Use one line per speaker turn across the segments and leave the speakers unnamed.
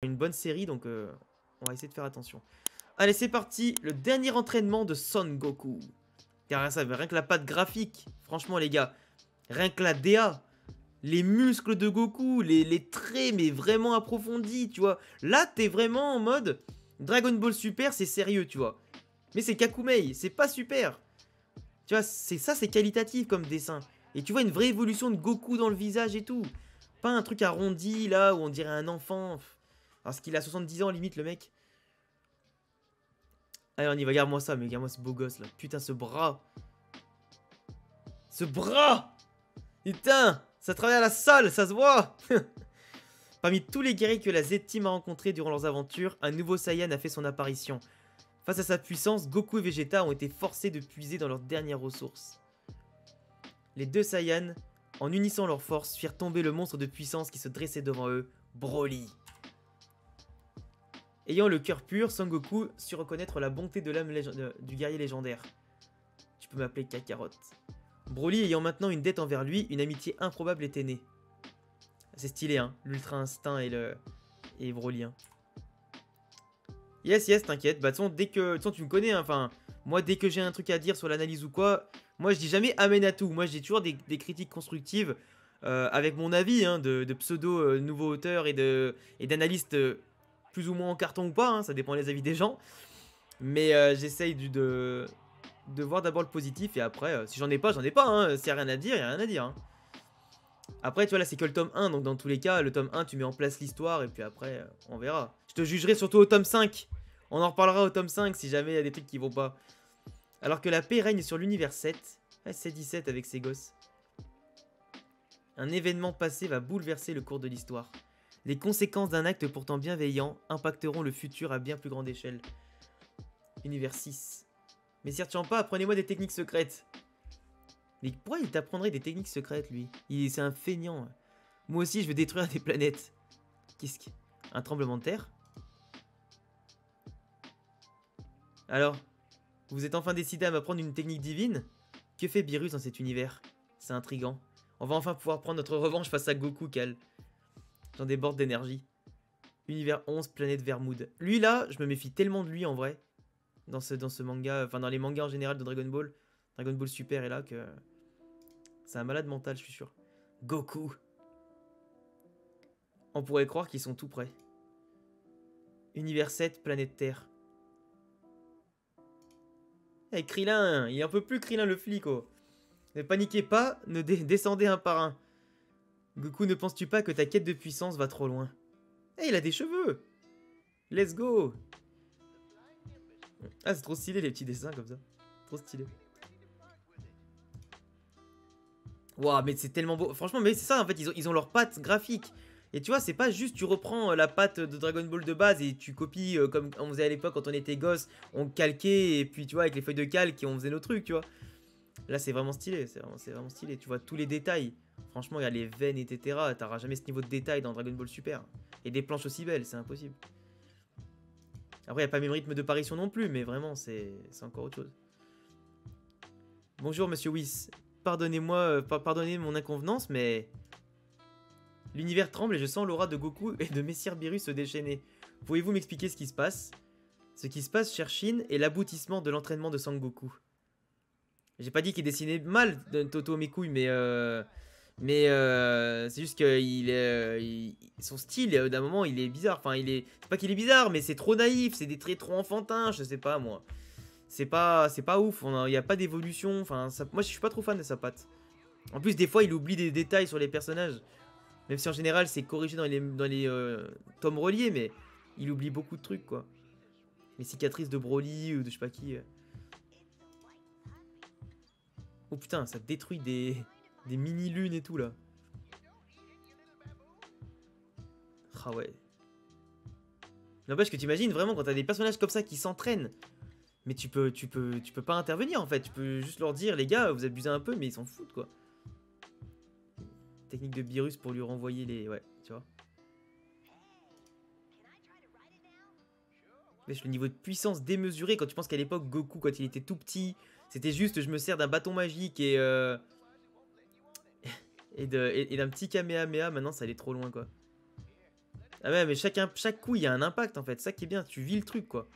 une bonne série, donc on va essayer de faire attention. Allez, c'est parti, le dernier entraînement de Son Goku. Car ça, rien que la patte graphique, franchement les gars, rien que la DA, les muscles de Goku, les traits mais vraiment approfondis, tu vois. Là, t'es vraiment en mode Dragon Ball Super, c'est sérieux, tu vois. Mais c'est Kakumei, c'est pas super. Tu vois, c'est qualitatif comme dessin. Et tu vois une vraie évolution de Goku dans le visage et tout. Pas un truc arrondi là où on dirait un enfant. Parce qu'il a 70 ans limite le mec. Allez on y va, regarde-moi ça, mais regarde-moi ce beau gosse là. Putain ce bras. Ce bras. Putain, ça travaille à la salle, ça se voit. Parmi tous les guerriers que la Z-Team a rencontrés durant leurs aventures, un nouveau Saiyan a fait son apparition. Face à sa puissance, Goku et Vegeta ont été forcés de puiser dans leurs dernières ressources. Les deux Saiyans, en unissant leurs forces, firent tomber le monstre de puissance qui se dressait devant eux, Broly. Ayant le cœur pur, Son Goku sut reconnaître la bonté de l'âme du guerrier légendaire. Tu peux m'appeler Kakarot. Broly ayant maintenant une dette envers lui, une amitié improbable était née. C'est stylé, hein, l'Ultra Instinct et Broly. Hein. Yes, t'inquiète. Bah, de toute façon, dès que. De toute façon, tu me connais, hein, enfin. Moi, dès que j'ai un truc à dire sur l'analyse ou quoi, moi, je dis jamais amen à tout. Moi, je dis toujours des critiques constructives avec mon avis, hein, de pseudo nouveaux auteurs et d'analystes plus ou moins en carton ou pas, hein, ça dépend des avis des gens. Mais j'essaye de voir d'abord le positif et après, si j'en ai pas, hein. S'il y a rien à dire, il y a rien à dire. Hein. Après, tu vois, là, c'est que le tome 1, donc dans tous les cas, le tome 1, tu mets en place l'histoire, et puis après, on verra. Je te jugerai surtout au tome 5. On en reparlera au tome 5 si jamais il y a des trucs qui vont pas. Alors que la paix règne sur l'univers 7. Ah, c'est 17 avec ses gosses. Un événement passé va bouleverser le cours de l'histoire. Les conséquences d'un acte pourtant bienveillant impacteront le futur à bien plus grande échelle. Univers 6. Messire Champa, apprenez-moi des techniques secrètes. Mais pourquoi il t'apprendrait des techniques secrètes, lui? C'est un feignant. Moi aussi, je veux détruire des planètes. Qu'est-ce que... Un tremblement de terre? Alors, vous êtes enfin décidé à m'apprendre une technique divine? Que fait Beerus dans cet univers? C'est intriguant. On va enfin pouvoir prendre notre revanche face à Goku, Cal. J'en déborde d'énergie. Univers 11, planète Vermoud. Lui, là, je me méfie tellement de lui, en vrai. Dans ce manga, enfin dans les mangas en général de Dragon Ball. Dragon Ball Super est là que... C'est un malade mental, je suis sûr. Goku. On pourrait croire qu'ils sont tout près. Univers 7, planète Terre. Eh, Krillin, il est un peu plus Krillin le flic, oh. Ne paniquez pas, ne descendez un par un. Goku, ne penses-tu pas que ta quête de puissance va trop loin? Eh, il a des cheveux. Let's go. Ah, c'est trop stylé les petits dessins comme ça. Trop stylé. Waouh, mais c'est tellement beau. Franchement, mais c'est ça, en fait, ils ont leur patte graphique. Et tu vois, c'est pas juste tu reprends la patte de Dragon Ball de base et tu copies comme on faisait à l'époque quand on était gosse, on calquait et puis tu vois, avec les feuilles de calque et on faisait nos trucs, tu vois. Là, c'est vraiment stylé, c'est vraiment stylé. Tu vois tous les détails. Franchement, regarde les veines, etc. T'auras jamais ce niveau de détail dans Dragon Ball Super. Et des planches aussi belles, c'est impossible. Après, il n'y a pas le même rythme de parution non plus, mais vraiment, c'est encore autre chose. Bonjour, monsieur Whis. Pardonnez-moi, pardonnez mon inconvenance, mais... L'univers tremble et je sens l'aura de Goku et de Messire Beerus se déchaîner. Pouvez-vous m'expliquer ce qui se passe? Ce qui se passe, cher Shin, est l'aboutissement de l'entraînement de Sangoku. J'ai pas dit qu'il dessinait mal Toto mes couilles, mais c'est juste que son style d'un moment il est bizarre. Enfin, c'est pas qu'il est bizarre, mais c'est trop naïf, c'est des traits trop enfantins, je sais pas moi. C'est pas ouf, il y a pas d'évolution. Enfin, moi je suis pas trop fan de sa patte. En plus, des fois, il oublie des détails sur les personnages. Même si en général c'est corrigé dans les tomes reliés, mais il oublie beaucoup de trucs quoi. Les cicatrices de Broly ou de je sais pas qui. Oh putain, ça détruit des mini-lunes et tout là. Ah ouais. N'empêche que t'imagines vraiment quand t'as des personnages comme ça qui s'entraînent. Mais tu peux pas intervenir en fait. Tu peux juste leur dire, les gars, vous abusez un peu, mais ils s'en foutent quoi. Technique de Beerus pour lui renvoyer les... Ouais, tu vois. Mais le niveau de puissance démesuré quand tu penses qu'à l'époque, Goku, quand il était tout petit, c'était juste je me sers d'un bâton magique et d'un petit Kamehameha. Maintenant, ça allait trop loin quoi. Ah ouais, mais chaque coup, il y a un impact, en fait. Ça qui est bien, tu vis le truc, quoi.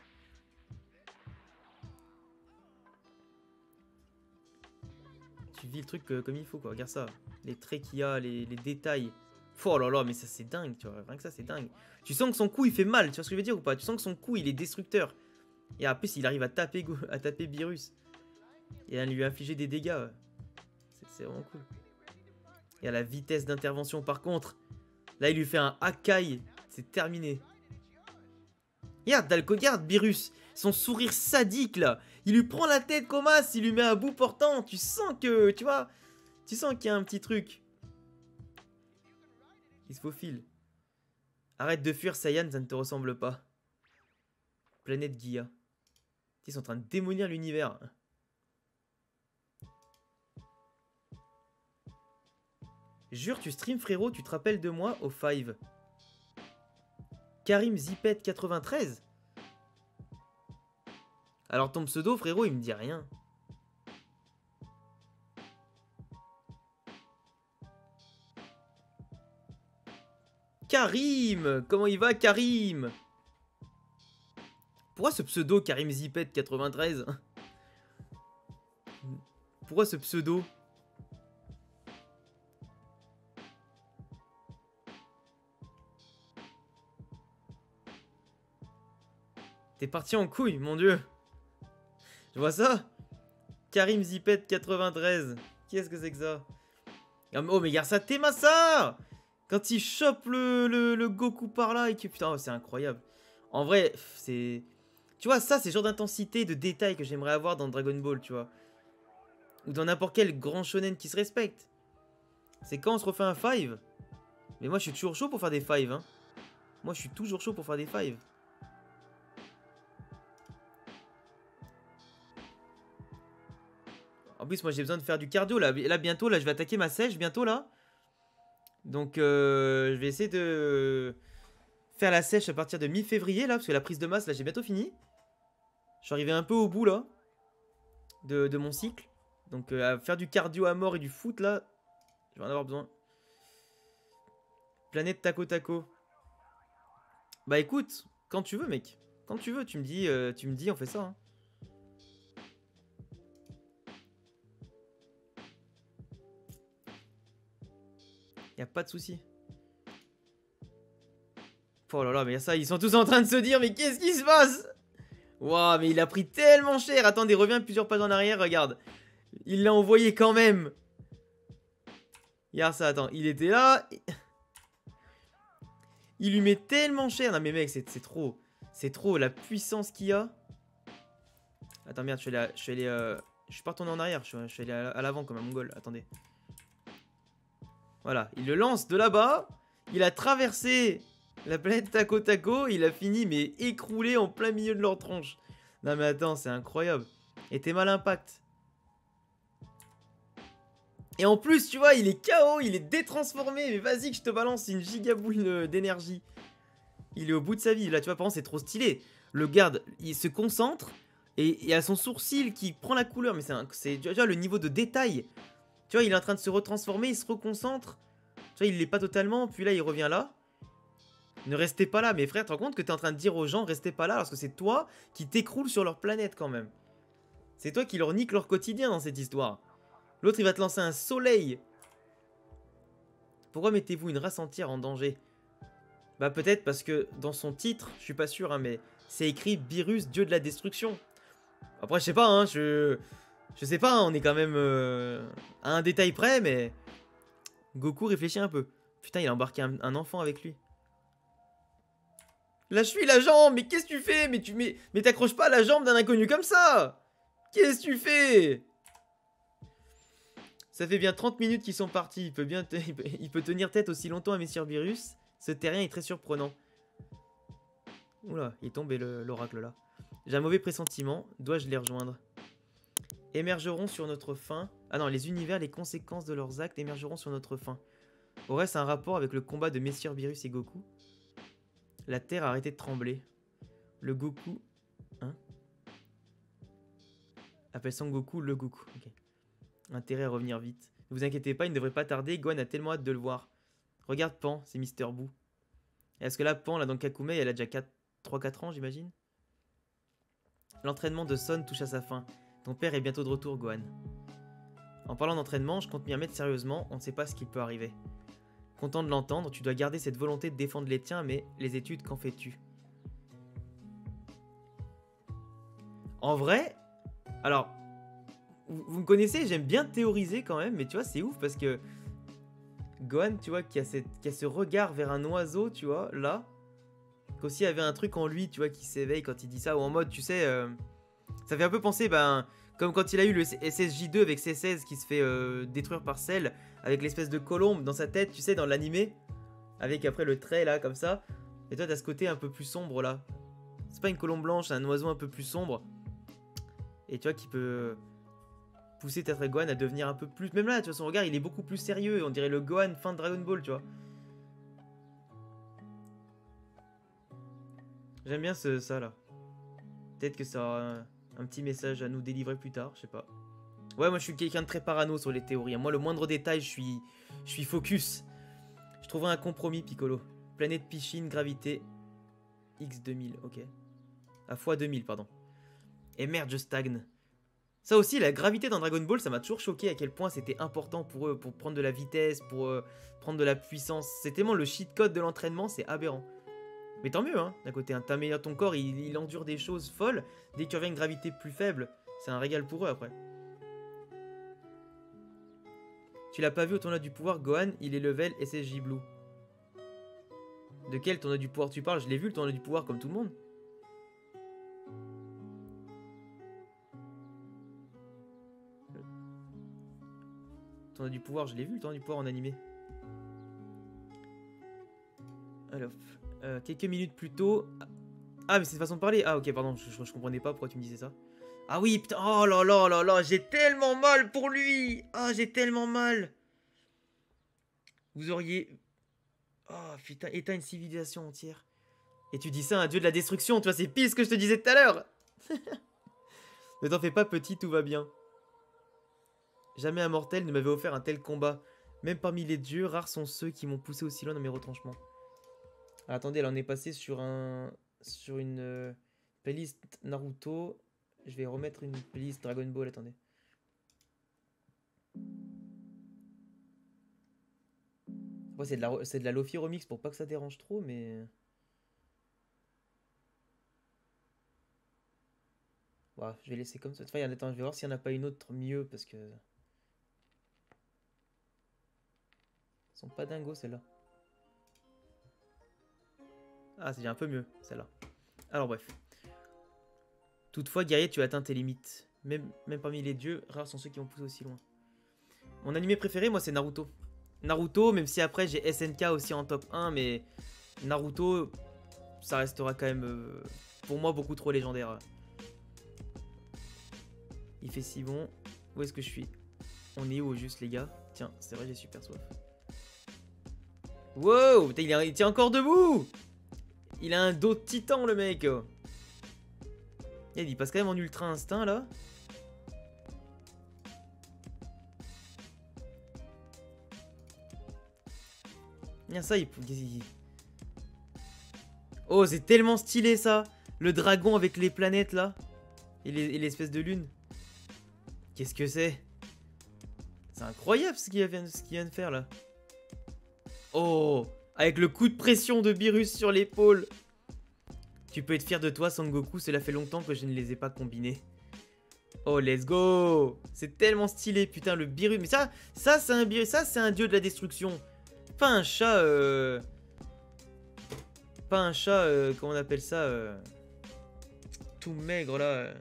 Tu vis le truc comme il faut, quoi. Regarde ça. Les traits qu'il y a, les détails. Oh là là, mais ça, c'est dingue, tu vois. Rien que ça, c'est dingue. Tu sens que son coup, il fait mal, tu vois ce que je veux dire ou pas? Tu sens que son coup, il est destructeur. Et en plus, il arrive à taper, Beerus. Et à lui infliger des dégâts. Ouais. C'est vraiment cool. Et à la vitesse d'intervention, par contre. Là, il lui fait un Hakai. C'est terminé. Regarde, Beerus. Son sourire sadique, là. Il lui prend la tête comme as, il lui met un bout portant. Tu sens que, tu vois, tu sens qu'il y a un petit truc. Il se faufile. Arrête de fuir, Saiyan, ça ne te ressemble pas. Planète Guilla. Ils sont en train de démolir l'univers. Jure, tu stream, frérot, tu te rappelles de moi au 5. Karim Zipet 93. Alors ton pseudo, frérot, il me dit rien. Karim! Comment il va, Karim? Pourquoi ce pseudo, Karim Zipet 93? Pourquoi ce pseudo? T'es parti en couille, mon dieu. Je vois ça. Karim Zipet 93. Qu'est-ce que c'est que ça? Oh, mais regarde ça, Temasa! Quand il chope le Goku par là et que putain, oh, c'est incroyable. En vrai, c'est... Tu vois, ça, c'est le genre d'intensité, de détail que j'aimerais avoir dans Dragon Ball, tu vois. Ou dans n'importe quel grand shonen qui se respecte. C'est quand on se refait un 5. Mais moi, je suis toujours chaud pour faire des 5, hein. Moi, je suis toujours chaud pour faire des 5. En plus, moi, j'ai besoin de faire du cardio, là. Là, bientôt, là, je vais attaquer ma sèche, bientôt, là. Donc, je vais essayer de faire la sèche à partir de mi-février, là. Parce que la prise de masse, là, j'ai bientôt fini. Je suis arrivé un peu au bout, là. De mon cycle. Donc, à faire du cardio à mort et du foot, là. Je vais en avoir besoin. Planète Taco Taco. Bah, écoute, quand tu veux, mec. Quand tu veux, tu me dis, on fait ça, hein. Y a pas de souci. Oh là là, mais ça, ils sont tous en train de se dire, mais qu'est-ce qui se passe? Waouh, mais il a pris tellement cher. Attendez, reviens plusieurs pages en arrière, regarde. Il l'a envoyé quand même. Regarde ça, attends, il était là. Il lui met tellement cher. Non mais mec, c'est trop. C'est trop, la puissance qu'il y a. Attends, merde, je suis pas retourné en arrière, je suis allé à l'avant comme un mongol. Attendez. Voilà, il le lance de là-bas. Il a traversé la planète Taco Taco. Il a fini, mais écroulé en plein milieu de leur tronche. Non mais attends, c'est incroyable. Et t'es mal impact. Et en plus, tu vois, il est KO, il est détransformé. Mais vas-y que je te balance une gigaboule d'énergie. Il est au bout de sa vie. Là, tu vois, par exemple, c'est trop stylé. Le garde, il se concentre. Et il y a son sourcil qui prend la couleur. Mais c'est tu vois, le niveau de détail. Tu vois, il est en train de se retransformer, il se reconcentre. Tu vois, il l'est pas totalement. Puis là, il revient là. Ne restez pas là. Mais frère, tu te rends compte que tu es en train de dire aux gens, restez pas là. Parce que c'est toi qui t'écroule sur leur planète quand même. C'est toi qui leur nique leur quotidien dans cette histoire. L'autre, il va te lancer un soleil. Pourquoi mettez-vous une race entière en danger? Bah peut-être parce que dans son titre, je suis pas sûr, hein, mais c'est écrit Beerus, dieu de la destruction. Après, je sais pas, hein, je sais pas, hein, on est quand même à un détail près, mais Goku réfléchit un peu. Putain, il a embarqué un enfant avec lui. Lâche-lui la jambe, mais qu'est-ce que tu fais? Mais t'accroches pas la jambe d'un inconnu comme ça! Qu'est-ce que tu fais? Ça fait bien 30 minutes qu'ils sont partis. Il peut tenir tête aussi longtemps à Messieurs Beerus. Ce terrain est très surprenant. Oula, il est tombé l'oracle là. J'ai un mauvais pressentiment. Dois-je les rejoindre? Émergeront sur notre fin. Ah non, les univers, les conséquences de leurs actes émergeront sur notre fin. Aurait-ce un rapport avec le combat de Messieurs Beerus et Goku? La terre a arrêté de trembler. Le Goku... Hein? Appelle Son Goku le Goku. Ok. Intérêt à revenir vite. Ne vous inquiétez pas, il ne devrait pas tarder. Gohan a tellement hâte de le voir. Regarde Pan, c'est Mister Boo. Et est-ce que là, Pan, là, dans Kakume, elle a déjà 3-4 ans, j'imagine? L'entraînement de Son touche à sa fin. Ton père est bientôt de retour, Gohan. En parlant d'entraînement, je compte m'y remettre sérieusement, on ne sait pas ce qui peut arriver. Content de l'entendre, tu dois garder cette volonté de défendre les tiens, mais les études, qu'en fais-tu? En vrai, alors, vous me connaissez, j'aime bien théoriser quand même, mais tu vois, c'est ouf parce que Gohan, tu vois, qui a ce regard vers un oiseau, tu vois, là, qu'aussi il y avait un truc en lui, tu vois, qui s'éveille quand il dit ça, ou en mode, tu sais, ça fait un peu penser, ben, comme quand il a eu le SSJ2 avec C16 qui se fait détruire par Cell, avec l'espèce de colombe dans sa tête, tu sais, dans l'animé, avec après le trait là, comme ça, et toi, t'as ce côté un peu plus sombre là. C'est pas une colombe blanche, c'est un oiseau un peu plus sombre, et tu vois, qui peut pousser peut-être Gohan à devenir un peu plus... Même là, tu vois, son regard, il est beaucoup plus sérieux. On dirait le Gohan fin de Dragon Ball, tu vois. J'aime bien ça, là. Peut-être que ça aura un petit message à nous délivrer plus tard, je sais pas. Ouais, moi, je suis quelqu'un de très parano sur les théories. Moi, le moindre détail, je suis focus. Je trouverai un compromis, Piccolo. Planète Piscine, gravité... X2000, ok. À x2000, pardon. Et merde, je stagne. Ça aussi, la gravité dans Dragon Ball, ça m'a toujours choqué à quel point c'était important pour eux, pour prendre de la vitesse, pour prendre de la puissance. C'est tellement le cheat code de l'entraînement, c'est aberrant. Mais tant mieux, hein, d'un côté, hein, t'améliores ton corps, il endure des choses folles. Dès que tu reviens à une gravité plus faible, c'est un régal pour eux après. Tu l'as pas vu au tournoi du pouvoir, Gohan, il est level SSJ Blue. De quel tournoi du pouvoir tu parles? Je l'ai vu le tournoi du pouvoir comme tout le monde. Le tournoi du pouvoir, je l'ai vu le tournoi du pouvoir en animé. Alors, quelques minutes plus tôt... Ah, mais c'est une façon de parler. Ah, ok, pardon, je comprenais pas pourquoi tu me disais ça. Ah oui, putain, oh là là là là, j'ai tellement mal pour lui. Ah, j'ai tellement mal. Vous auriez... Oh, putain, éteint une civilisation entière. Et tu dis ça à un dieu de la destruction, tu vois, c'est pire ce que je te disais tout à l'heure. Ne t'en fais pas, petit, tout va bien. Jamais un mortel ne m'avait offert un tel combat. Même parmi les dieux, rares sont ceux qui m'ont poussé aussi loin dans mes retranchements. Ah, attendez, là on est passé sur une playlist Naruto. Je vais remettre une playlist Dragon Ball, attendez. Après c'est de la Lofi remix pour pas que ça dérange trop, mais... Bah, je vais laisser comme ça. Enfin, attends, je vais voir s'il n'y en a pas une autre mieux, parce que... Elles sont pas dingos, celles-là. Ah, c'est déjà un peu mieux, celle-là. Alors bref. Toutefois, guerrier, tu as atteint tes limites. Même parmi les dieux, rares sont ceux qui ont poussé aussi loin. Mon animé préféré, moi, c'est Naruto. Naruto, même si après j'ai SNK aussi en top 1, mais Naruto, ça restera quand même, pour moi, beaucoup trop légendaire. Il fait si bon. Où est-ce que je suis? On est où au juste, les gars? Tiens, c'est vrai, j'ai super soif. Wow, il tient encore debout. Il a un dos de titan, le mec. Il passe quand même en ultra instinct, là. Ça, oh, c'est tellement stylé, ça. Le dragon avec les planètes, là. Et l'espèce de lune. Qu'est-ce que c'est? C'est incroyable ce qu'il vient de faire, là. Oh, avec le coup de pression de Beerus sur l'épaule. Tu peux être fier de toi, Sangoku. Cela fait longtemps que je ne les ai pas combinés. Oh, let's go. C'est tellement stylé, putain, le Beerus. Mais ça c'est un Beerus. Ça, c'est un dieu de la destruction. Pas un chat, Pas un chat, comment on appelle ça, tout maigre, là.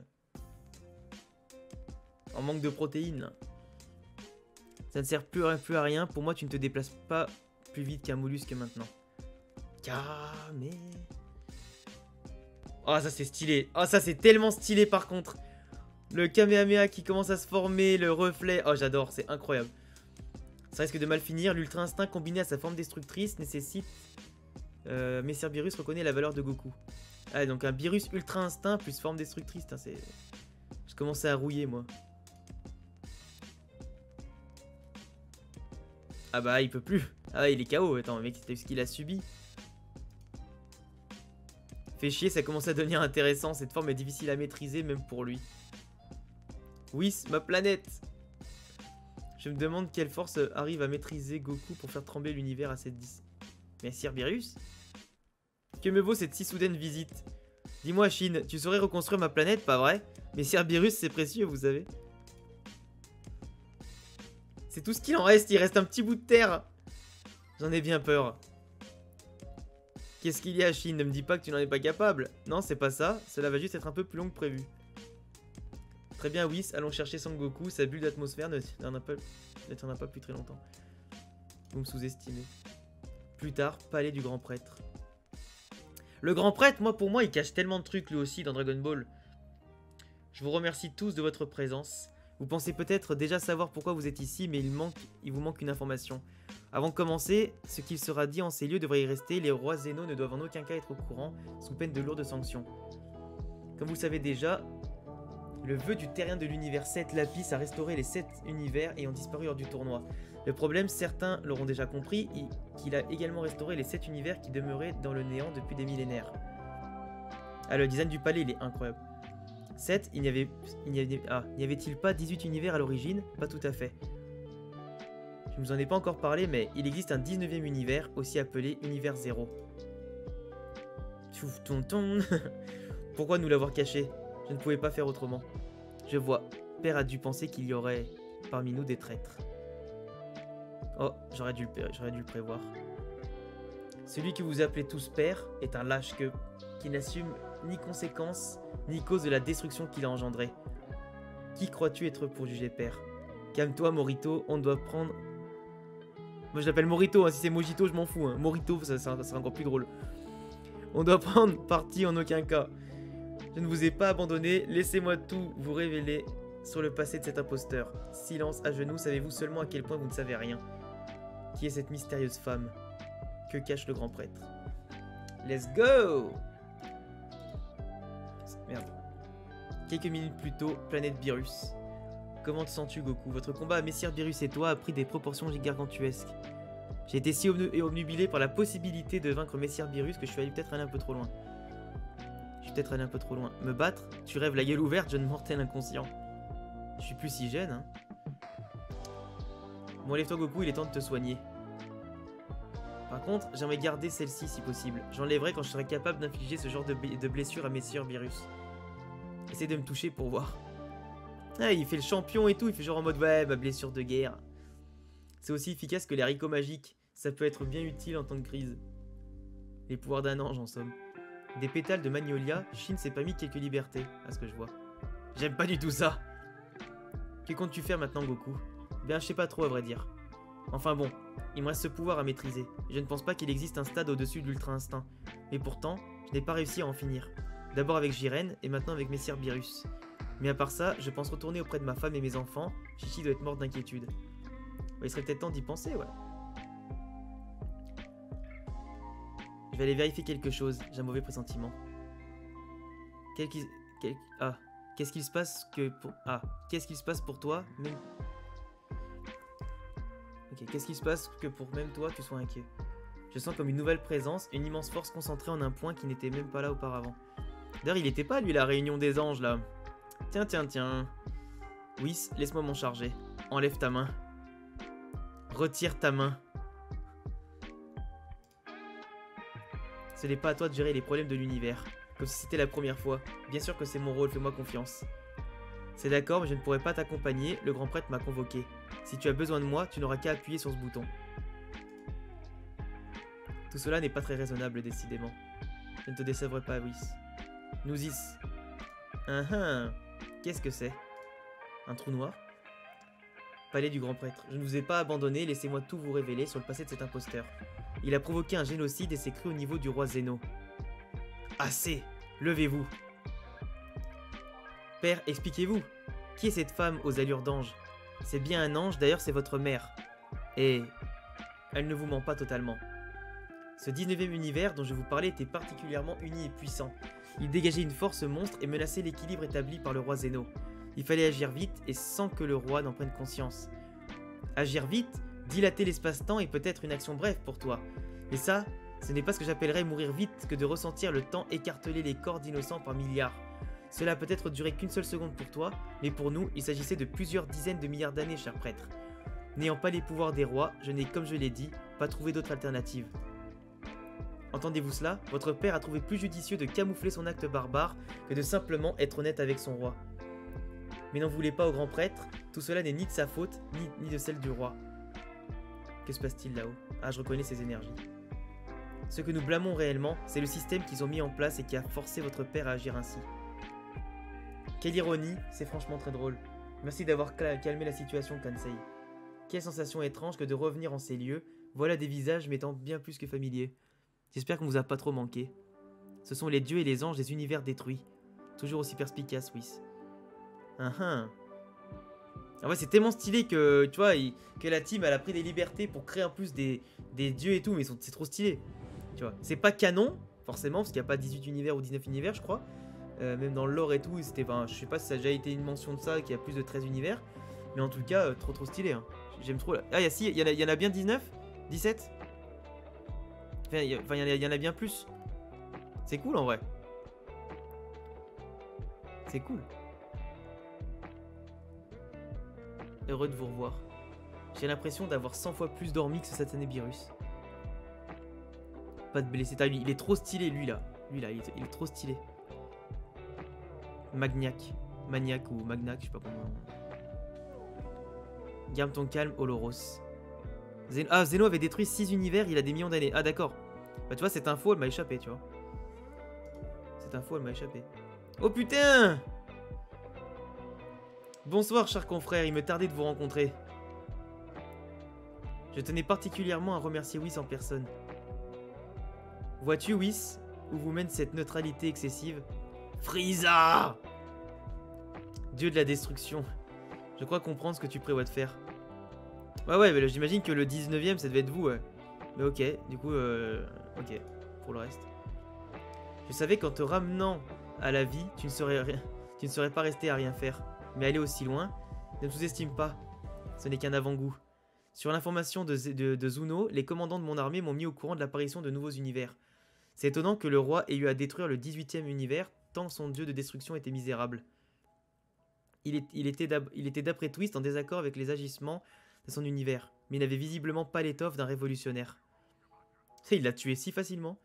En manque de protéines, là. Ça ne sert plus à rien. Pour moi, tu ne te déplaces pas plus vite qu'un mollusque maintenant. Kame. Oh, ça c'est stylé. Oh, ça c'est tellement stylé par contre. Le Kamehameha qui commence à se former, le reflet. Oh, j'adore, c'est incroyable. Ça risque de mal finir. L'ultra instinct combiné à sa forme destructrice nécessite... Messire Beerus reconnaît la valeur de Goku. Ah, donc un Beerus ultra instinct plus forme destructrice. C'est... Je commençais à rouiller, moi. Ah bah, il peut plus. Ah, il est KO. Attends, mec, c'était ce qu'il a subi. Fait chier, ça commence à devenir intéressant. Cette forme est difficile à maîtriser, même pour lui. Whis, ma planète! Je me demande quelle force arrive à maîtriser Goku pour faire trembler l'univers à cette 10. Mais Cerberus? Que me vaut cette si soudaine visite? Dis-moi, Shin, tu saurais reconstruire ma planète, pas vrai? Mais Cerberus, c'est précieux, vous savez. C'est tout ce qu'il en reste, il reste un petit bout de terre. J'en ai bien peur. Qu'est-ce qu'il y a, Shin? Ne me dis pas que tu n'en es pas capable. Non, c'est pas ça, cela va juste être un peu plus long que prévu. Très bien, Whis, allons chercher Son Goku, sa bulle d'atmosphère ne tiendra pas plus très longtemps. Vous me sous-estimez. Plus tard, palais du grand prêtre. Le grand prêtre, pour moi, il cache tellement de trucs lui aussi dans Dragon Ball. Je vous remercie tous de votre présence. Vous pensez peut-être déjà savoir pourquoi vous êtes ici, mais il vous manque une information. Avant de commencer, ce qu'il sera dit en ces lieux devrait y rester. Les rois Zeno ne doivent en aucun cas être au courant, sous peine de lourdes sanctions. Comme vous le savez déjà, le vœu du terrien de l'univers 7, Lapis, a restauré les 7 univers ayant disparu lors du tournoi. Le problème, certains l'auront déjà compris, qu'il a également restauré les 7 univers qui demeuraient dans le néant depuis des millénaires. Ah, le design du palais, il est incroyable. 7, n'y avait-il pas 18 univers à l'origine? Pas tout à fait. Je ne vous en ai pas encore parlé, mais il existe un 19e univers, aussi appelé Univers 0. Tchouf tonton. Pourquoi nous l'avoir caché? Je ne pouvais pas faire autrement. Je vois. Père a dû penser qu'il y aurait parmi nous des traîtres. Oh, j'aurais dû le prévoir. Celui que vous appelez tous père est un lâche qui n'assume ni conséquences, ni cause de la destruction qu'il a engendrée. Qui crois-tu être pour juger père? Calme-toi, Morito, on doit prendre... Moi je l'appelle Morito, hein. Si c'est Mojito, je m'en fous. Hein. Morito, ça sera encore plus drôle. On doit prendre parti en aucun cas. Je ne vous ai pas abandonné, laissez-moi tout vous révéler sur le passé de cet imposteur. Silence à genoux, savez-vous seulement à quel point vous ne savez rien? Qui est cette mystérieuse femme? Que cache le grand prêtre? Let's go! Merde. Quelques minutes plus tôt, planète Beerus. Comment te sens-tu, Goku? Votre combat à Messire Beerus et toi a pris des proportions gargantuesques. J'ai été si obnubilé par la possibilité de vaincre Messire Beerus que je suis allé peut-être aller un peu trop loin. Me battre? Tu rêves la gueule ouverte, jeune mortel inconscient. Je suis plus si jeune, hein. Bon, lève-toi, Goku, il est temps de te soigner. Par contre, j'aimerais garder celle-ci si possible. J'enlèverai quand je serai capable d'infliger ce genre de blessure à Messire Beerus. Essaye de me toucher pour voir. Ah, il fait le champion et tout, il fait genre en mode ouais, ma blessure de guerre. C'est aussi efficace que les haricots magiques. Ça peut être bien utile en temps de crise. Les pouvoirs d'un ange en somme. Des pétales de magnolia, Shin s'est pas mis quelques libertés, à ce que je vois. J'aime pas du tout ça. Que comptes-tu faire maintenant, Goku? Bien, je sais pas trop à vrai dire. Enfin bon, il me reste ce pouvoir à maîtriser. Je ne pense pas qu'il existe un stade au-dessus de l'ultra instinct. Mais pourtant, je n'ai pas réussi à en finir. D'abord avec Jiren, et maintenant avec Messire Beerus. Mais à part ça, je pense retourner auprès de ma femme et mes enfants. Chichi doit être morte d'inquiétude. Ouais, il serait peut-être temps d'y penser, ouais. Je vais aller vérifier quelque chose, j'ai un mauvais pressentiment. Qu'est-ce qu'il se passe qu'est-ce qu'il se passe pour toi même... Ok, qu'est-ce qui se passe que pour même toi tu sois inquiet? Je sens comme une nouvelle présence, une immense force concentrée en un point qui n'était même pas là auparavant. D'ailleurs, il était pas lui la réunion des anges là. Tiens. Whis, laisse-moi m'en charger. Enlève ta main. Retire ta main. Ce n'est pas à toi de gérer les problèmes de l'univers, comme si c'était la première fois. Bien sûr que c'est mon rôle, fais-moi confiance. C'est d'accord, mais je ne pourrai pas t'accompagner, le grand prêtre m'a convoqué. Si tu as besoin de moi, tu n'auras qu'à appuyer sur ce bouton. Tout cela n'est pas très raisonnable, décidément. Je ne te décevrai pas, Whis. Nouzis. Qu'est-ce que c'est? Un trou noir? Palais du grand prêtre. Je ne vous ai pas abandonné, laissez-moi tout vous révéler sur le passé de cet imposteur. Il a provoqué un génocide et s'est cru au niveau du roi Zeno. Assez! Levez-vous! Père, expliquez-vous! Qui est cette femme aux allures d'ange? C'est bien un ange, d'ailleurs c'est votre mère. Et... elle ne vous ment pas totalement. Ce 19e univers dont je vous parlais était particulièrement uni et puissant. Il dégageait une force monstre et menaçait l'équilibre établi par le roi Zeno. Il fallait agir vite et sans que le roi n'en prenne conscience. Agir vite, dilater l'espace-temps est peut-être une action brève pour toi. Mais ça Ce n'est pas ce que j'appellerais mourir vite que de ressentir le temps écarteler les corps d'innocents par milliards. Cela a peut-être duré qu'une seule seconde pour toi, mais pour nous, il s'agissait de plusieurs dizaines de milliards d'années, cher prêtre. N'ayant pas les pouvoirs des rois, je n'ai, comme je l'ai dit, pas trouvé d'autre alternative. Entendez-vous cela? Votre père a trouvé plus judicieux de camoufler son acte barbare que de simplement être honnête avec son roi. Mais n'en voulez pas au grand prêtre, tout cela n'est ni de sa faute, ni de celle du roi. Que se passe-t-il là-haut? Ah, je reconnais ces énergies. Ce que nous blâmons réellement, c'est le système qu'ils ont mis en place et qui a forcé votre père à agir ainsi. Quelle ironie, c'est franchement très drôle. Merci d'avoir calmé la situation, Kansei. Quelle sensation étrange que de revenir en ces lieux, voilà des visages m'étant bien plus que familiers. J'espère qu'on vous a pas trop manqué. Ce sont les dieux et les anges des univers détruits. Toujours aussi perspicaces, Whis. Ah ouais, c'est tellement stylé que, tu vois, que la team elle a pris des libertés pour créer en plus des dieux et tout, mais c'est trop stylé. Tu vois, c'est pas canon, forcément, parce qu'il n'y a pas 18 univers ou 19 univers, je crois. Même dans le lore et tout, c'était, enfin, je sais pas si ça a déjà été une mention de ça, qu'il y a plus de 13 univers. Mais en tout cas, trop stylé. Hein. J'aime trop. Ah, il y en a bien 19 17 Enfin, il y en a bien plus. C'est cool en vrai. C'est cool. Heureux de vous revoir. J'ai l'impression d'avoir 100 fois plus dormi que ce satané virus. Pas de blessé. Il est trop stylé, lui là. Lui là, il est trop stylé. Magnac. Maniac ou Magnac, je sais pas comment. Garde ton calme, Oloros. Zeno avait détruit 6 univers, il a des millions d'années. Ah d'accord. Bah tu vois, cette info, elle m'a échappé, tu vois. Cette info, elle m'a échappé. Oh putain! Bonsoir, cher confrère, il me tardait de vous rencontrer. Je tenais particulièrement à remercier Whis en personne. Vois-tu, Whis, où vous mène cette neutralité excessive? Frieza! Dieu de la destruction. Je crois comprendre ce que tu prévois de faire. Ouais, mais j'imagine que le 19ème, ça devait être vous, ouais. Mais ok, du coup, ok, pour le reste. Je savais qu'en te ramenant à la vie, tu ne serais pas resté à rien faire. Mais aller aussi loin, ne me sous-estime pas. Ce n'est qu'un avant-goût. Sur l'information de Zuno, les commandants de mon armée m'ont mis au courant de l'apparition de nouveaux univers. C'est étonnant que le roi ait eu à détruire le 18ème univers, tant son dieu de destruction était misérable. Il était d'après Twist en désaccord avec les agissements de son univers, mais il n'avait visiblement pas l'étoffe d'un révolutionnaire. Il l'a tué si facilement.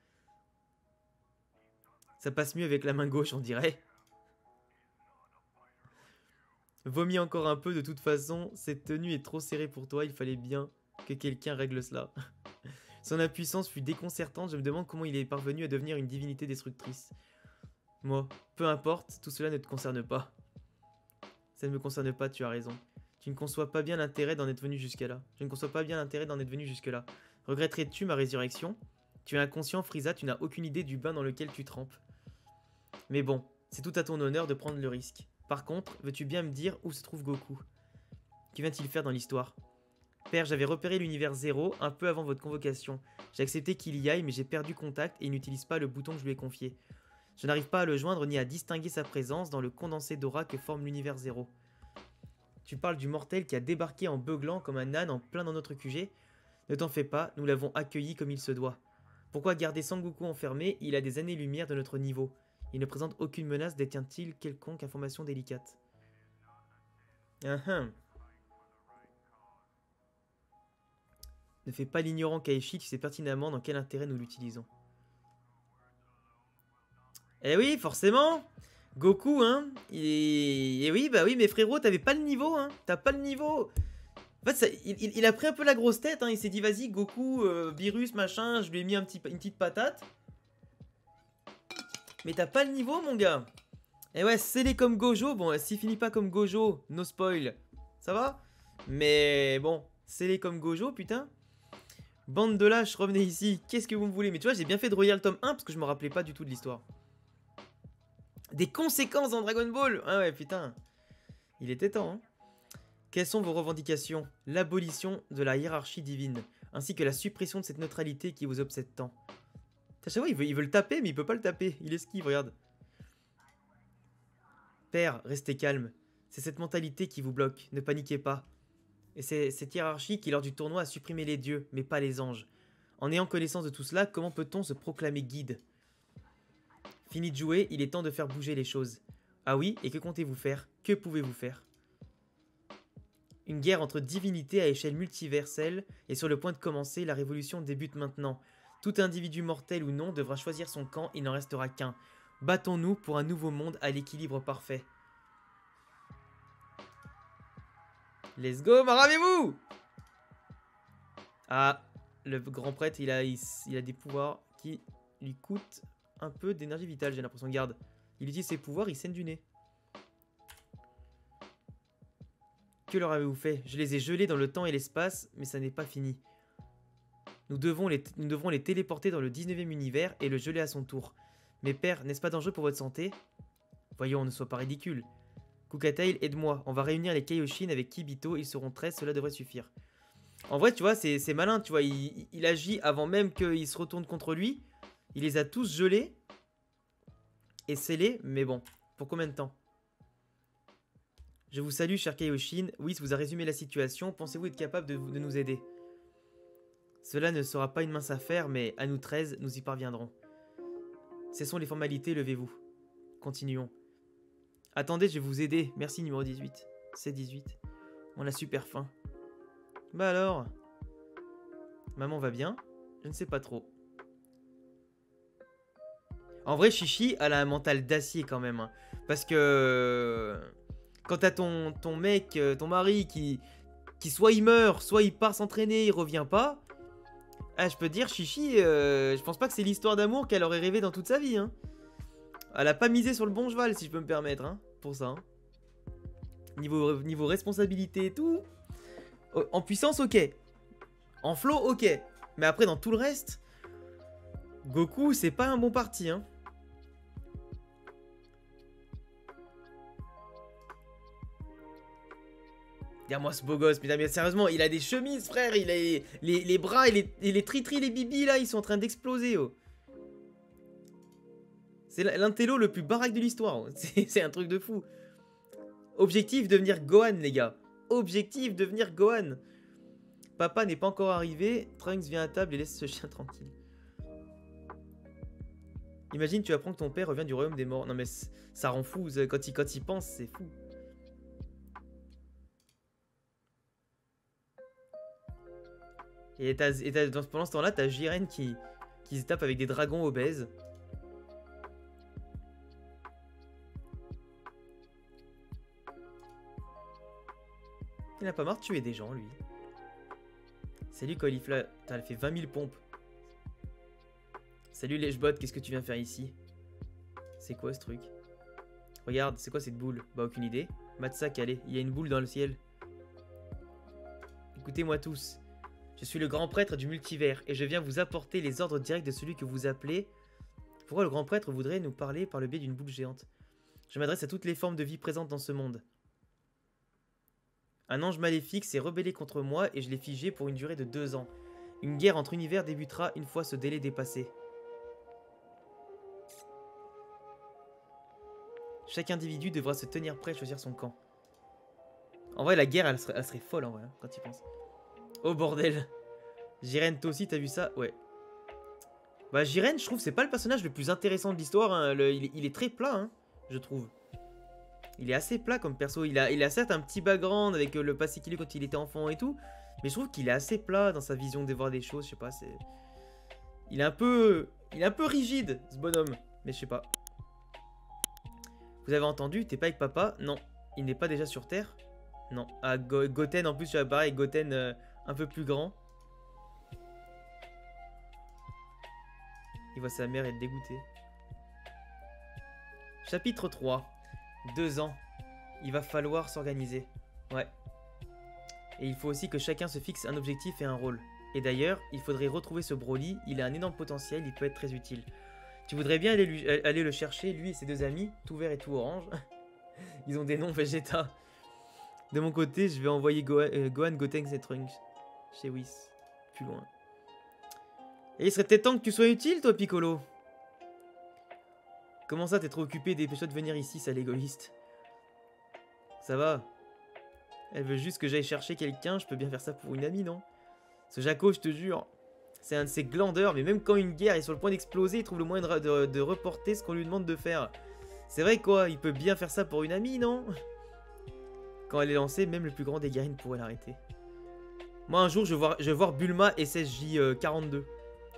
Ça passe mieux avec la main gauche, on dirait. Vomis encore un peu, de toute façon, cette tenue est trop serrée pour toi, il fallait bien que quelqu'un règle cela. Son impuissance fut déconcertante, je me demande comment il est parvenu à devenir une divinité destructrice. Moi, peu importe, tout cela ne te concerne pas. Ça ne me concerne pas, tu as raison. Tu ne conçois pas bien l'intérêt d'en être venu jusque-là. Je ne conçois pas bien l'intérêt d'en être venu jusque-là. Regretterais-tu ma résurrection? Tu es inconscient, Frieza, tu n'as aucune idée du bain dans lequel tu trempes. Mais bon, c'est tout à ton honneur de prendre le risque. Par contre, veux-tu bien me dire où se trouve Goku? Que vient-il faire dans l'histoire? Père, j'avais repéré l'univers 0 un peu avant votre convocation. J'ai accepté qu'il y aille, mais j'ai perdu contact et il n'utilise pas le bouton que je lui ai confié. Je n'arrive pas à le joindre ni à distinguer sa présence dans le condensé d'aura que forme l'univers 0. Tu parles du mortel qui a débarqué en beuglant comme un âne en plein dans notre QG? Ne t'en fais pas, nous l'avons accueilli comme il se doit. Pourquoi garder Sangoku enfermé? Il a des années-lumière de notre niveau. Il ne présente aucune menace, détient-il quelconque information délicate? Ne fais pas l'ignorant Kaishi, tu sais pertinemment dans quel intérêt nous l'utilisons. Eh oui, forcément. Goku, hein. Et oui, bah oui, mais frérot, t'avais pas le niveau, hein. T'as pas le niveau. En fait, ça, il a pris un peu la grosse tête, hein. Il s'est dit, vas-y, Goku, virus, machin, je lui ai mis une petite patate. Mais t'as pas le niveau, mon gars. Et ouais, scellé comme Gojo. Bon, s'il finit pas comme Gojo, no spoil. Ça va? Mais bon, scellé comme Gojo, putain. Bande de lâches, revenez ici. Qu'est-ce que vous me voulez? Mais tu vois, j'ai bien fait de Royal Tome 1 parce que je me rappelais pas du tout de l'histoire. Des conséquences dans Dragon Ball. Ah ouais, putain. Il était temps, hein. Quelles sont vos revendications? L'abolition de la hiérarchie divine, ainsi que la suppression de cette neutralité qui vous obsède tant. À chaque fois, il veut le taper, mais il peut pas le taper. Il esquive, regarde. Père, restez calme. C'est cette mentalité qui vous bloque. Ne paniquez pas. Et c'est cette hiérarchie qui, lors du tournoi, a supprimé les dieux, mais pas les anges. En ayant connaissance de tout cela, comment peut-on se proclamer guide? Fini de jouer, il est temps de faire bouger les choses. Ah oui, et que comptez-vous faire? Que pouvez-vous faire? Une guerre entre divinités à échelle multiverselle est sur le point de commencer, la révolution débute maintenant. Tout individu mortel ou non devra choisir son camp, il n'en restera qu'un. Battons-nous pour un nouveau monde à l'équilibre parfait. Let's go, maravez-vous! Ah, le grand prêtre, il a des pouvoirs qui lui coûtent un peu d'énergie vitale, j'ai l'impression. Garde, il utilise ses pouvoirs, il saigne du nez. Que leur avez-vous fait? Je les ai gelés dans le temps et l'espace, mais ça n'est pas fini. Nous devrons les téléporter dans le 19e univers et le geler à son tour. Mais père, n'est-ce pas dangereux pour votre santé? Voyons, ne sois pas ridicule. Kukatail, aide-moi. On va réunir les Kaioshin avec Kibito, ils seront 13, cela devrait suffire. En vrai, tu vois, c'est malin, tu vois, il agit avant même qu'ils se retournent contre lui. Il les a tous gelés et scellés, mais bon, pour combien de temps? Je vous salue, cher Kaioshin. Whis vous a résumé la situation. Pensez-vous être capable de nous aider? Cela ne sera pas une mince affaire, mais à nous 13, nous y parviendrons. Cessons les formalités, levez-vous. Continuons. Attendez, je vais vous aider. Merci, numéro 18. C'est 18. On a super faim. Bah alors? Maman va bien? Je ne sais pas trop. En vrai, Chichi, elle a un mental d'acier quand même. Hein. Parce que... Quand t'as ton mec, ton mari qui soit il meurt, soit il part s'entraîner, il revient pas. Ah, je peux te dire, Chichi, je pense pas que c'est l'histoire d'amour qu'elle aurait rêvé dans toute sa vie. Hein. Elle a pas misé sur le bon cheval, si je peux me permettre, hein, pour ça. Hein. Niveau responsabilité et tout. En puissance, ok. En flow, ok. Mais après, dans tout le reste, Goku, c'est pas un bon parti, hein. Regarde-moi ce beau gosse, putain, mais sérieusement, il a des chemises, frère, il a les bras et les tri-tri, les bibis, là, ils sont en train d'exploser, oh. C'est l'intello le plus baraque de l'histoire, oh. C'est un truc de fou. Objectif, devenir Gohan, les gars. Objectif, devenir Gohan. Papa n'est pas encore arrivé, Trunks vient à table et laisse ce chien tranquille. Imagine, tu apprends que ton père revient du royaume des morts. Non mais ça rend fou, quand il pense, c'est fou. Et pendant ce temps-là, t'as Jiren qui se tape avec des dragons obèses. Il n'a pas marre de tuer des gens, lui. Salut Caulifla, t'as fait 20 000 pompes. Salut Lèchebot, qu'est-ce que tu viens faire ici? C'est quoi ce truc? Regarde, c'est quoi cette boule? Bah aucune idée. Matsak, allez, il y a une boule dans le ciel. Écoutez-moi tous. Je suis le grand prêtre du multivers et je viens vous apporter les ordres directs de celui que vous appelez... Pourquoi le grand prêtre voudrait nous parler par le biais d'une boule géante? Je m'adresse à toutes les formes de vie présentes dans ce monde. Un ange maléfique s'est rebellé contre moi et je l'ai figé pour une durée de 2 ans. Une guerre entre univers débutera une fois ce délai dépassé. Chaque individu devra se tenir prêt à choisir son camp. En vrai, la guerre, elle serait folle en vrai, hein, quand tu y penses. Oh bordel. Jiren, toi aussi, t'as vu ça? Ouais. Bah, Jiren, je trouve, c'est pas le personnage le plus intéressant de l'histoire. Hein. Il est très plat, hein, je trouve. Il est assez plat comme perso. Il a certes un petit background avec le passé qu'il est quand il était enfant et tout. Mais je trouve qu'il est assez plat dans sa vision de voir des choses. Je sais pas, c'est... Il est un peu rigide, ce bonhomme. Mais je sais pas. Vous avez entendu? T'es pas avec papa? Non. Il n'est pas déjà sur Terre? Non. Ah, Goten, en plus, tu vois, pareil, Goten un peu plus grand. Il voit sa mère être dégoûtée. Chapitre 3. 2 ans. Il va falloir s'organiser. Ouais. Et il faut aussi que chacun se fixe un objectif et un rôle. Et d'ailleurs, il faudrait retrouver ce Broly. Il a un énorme potentiel, il peut être très utile. Tu voudrais bien aller le chercher, lui et ses 2 amis, tout vert et tout orange. Ils ont des noms Vegeta. De mon côté, je vais envoyer Gohan, Gotenks et Trunks chez Whis. Plus loin. Et il serait peut-être temps que tu sois utile, toi, Piccolo. Comment ça, t'es trop occupé, dépêche-toi de venir ici, sale égoïste. Ça va. Elle veut juste que j'aille chercher quelqu'un, je peux bien faire ça pour une amie, non? Ce Jaco, je te jure. C'est un de ces glandeurs, mais même quand une guerre est sur le point d'exploser, il trouve le moyen de reporter ce qu'on lui demande de faire. C'est vrai quoi, il peut bien faire ça pour une amie, non? Quand elle est lancée, même le plus grand des guerriers ne pourrait l'arrêter. Moi un jour, je vais voir Bulma SSJ42.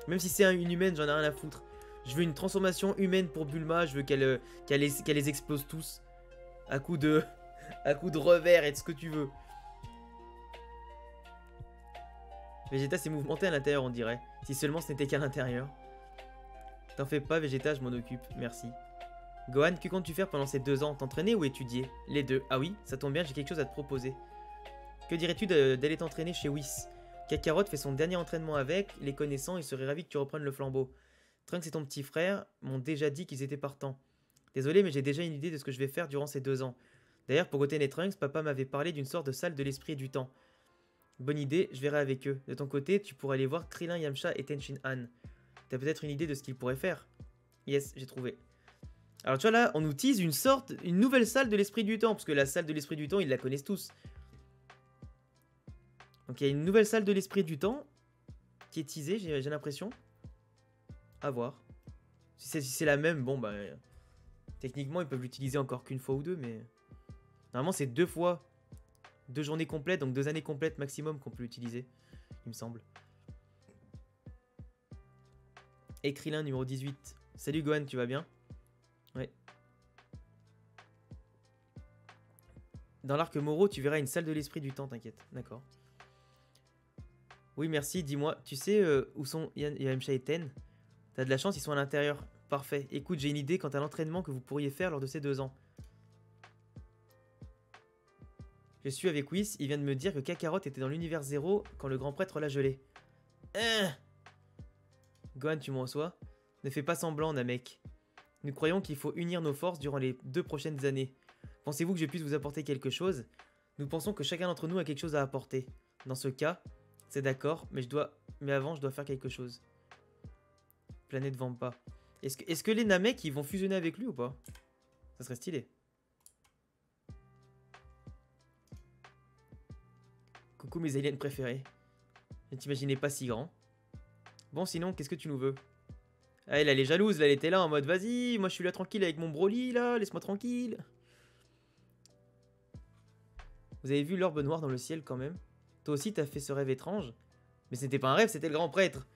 Même si c'est une humaine, j'en ai rien à foutre. Je veux une transformation humaine pour Bulma, je veux qu'elle les explose tous. À coup de revers et de ce que tu veux. Vegeta s'est mouvementé à l'intérieur, on dirait. Si seulement ce n'était qu'à l'intérieur. T'en fais pas, Vegeta, je m'en occupe. Merci. Gohan, que comptes-tu faire pendant ces 2 ans? T'entraîner ou étudier? Les deux. Ah oui, ça tombe bien, j'ai quelque chose à te proposer. Que dirais-tu d'aller t'entraîner chez Whis? Kakarot fait son dernier entraînement avec. Les connaissant, il serait ravi que tu reprennes le flambeau. Trunks et ton petit frère m'ont déjà dit qu'ils étaient partants. Désolé, mais j'ai déjà une idée de ce que je vais faire durant ces 2 ans. D'ailleurs, pour retenir Trunks, papa m'avait parlé d'une sorte de salle de l'esprit et du temps. Bonne idée, je verrai avec eux. De ton côté, tu pourrais aller voir Krillin, Yamcha et Tenshin Han. T'as peut-être une idée de ce qu'ils pourraient faire? Yes, j'ai trouvé. Alors tu vois là, on nous tease une nouvelle salle de l'esprit du temps, parce que la salle de l'esprit du temps, ils la connaissent tous. Donc il y a une nouvelle salle de l'esprit du temps qui est teasée, j'ai l'impression. À voir. Si c'est la même, bon bah... techniquement, ils peuvent l'utiliser encore qu'une fois ou deux, mais... Normalement, c'est 2 fois. 2 journées complètes, donc 2 années complètes maximum qu'on peut l'utiliser, il me semble. Et Krillin numéro 18. Salut Gohan, tu vas bien? Ouais. Dans l'arc Moro, tu verras une salle de l'esprit du temps, t'inquiète. D'accord. Oui, merci, dis-moi. Tu sais où sont Yamcha et Ten? T'as de la chance, ils sont à l'intérieur. Parfait. Écoute, j'ai une idée quant à l'entraînement que vous pourriez faire lors de ces 2 ans. Je suis avec Whis, il vient de me dire que Kakarot était dans l'univers 0 quand le grand prêtre l'a gelé. Gohan, tu m'en reçois? Ne fais pas semblant, Namek. Nous croyons qu'il faut unir nos forces durant les 2 prochaines années. Pensez-vous que je puisse vous apporter quelque chose? Nous pensons que chacun d'entre nous a quelque chose à apporter. Dans ce cas, c'est d'accord, mais avant, je dois faire quelque chose. Planète Vampa. Est-ce que les Namek, ils vont fusionner avec lui ou pas? Ça serait stylé. Coucou mes aliens préférés. Je ne t'imaginais pas si grand. Bon, sinon, qu'est-ce que tu nous veux? Ah, elle est jalouse, là, elle était là en mode vas-y, moi je suis là tranquille avec mon Broly, là, laisse-moi tranquille. Vous avez vu l'orbe noire dans le ciel quand même? Toi aussi, t'as fait ce rêve étrange? Mais c'était pas un rêve, c'était le grand prêtre.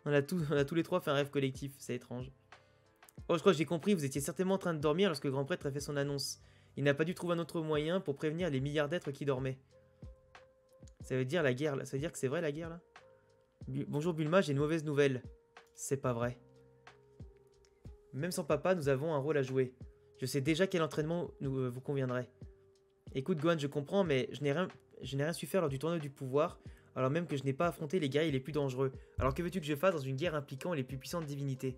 On a tous les 3 fait un rêve collectif, c'est étrange. Oh, je crois que j'ai compris, vous étiez certainement en train de dormir lorsque le grand prêtre a fait son annonce. Il n'a pas dû trouver un autre moyen pour prévenir les milliards d'êtres qui dormaient. Ça veut dire la guerre, là. Ça veut dire que c'est vrai la guerre, là? Bonjour Bulma, j'ai une mauvaise nouvelle. C'est pas vrai. Même sans papa, nous avons un rôle à jouer. Je sais déjà quel entraînement vous conviendrait. Écoute Gohan, je comprends, mais je n'ai rien su faire lors du tournoi du pouvoir, alors même que je n'ai pas affronté les guerriers les plus dangereux. Alors que veux-tu que je fasse dans une guerre impliquant les plus puissantes divinités?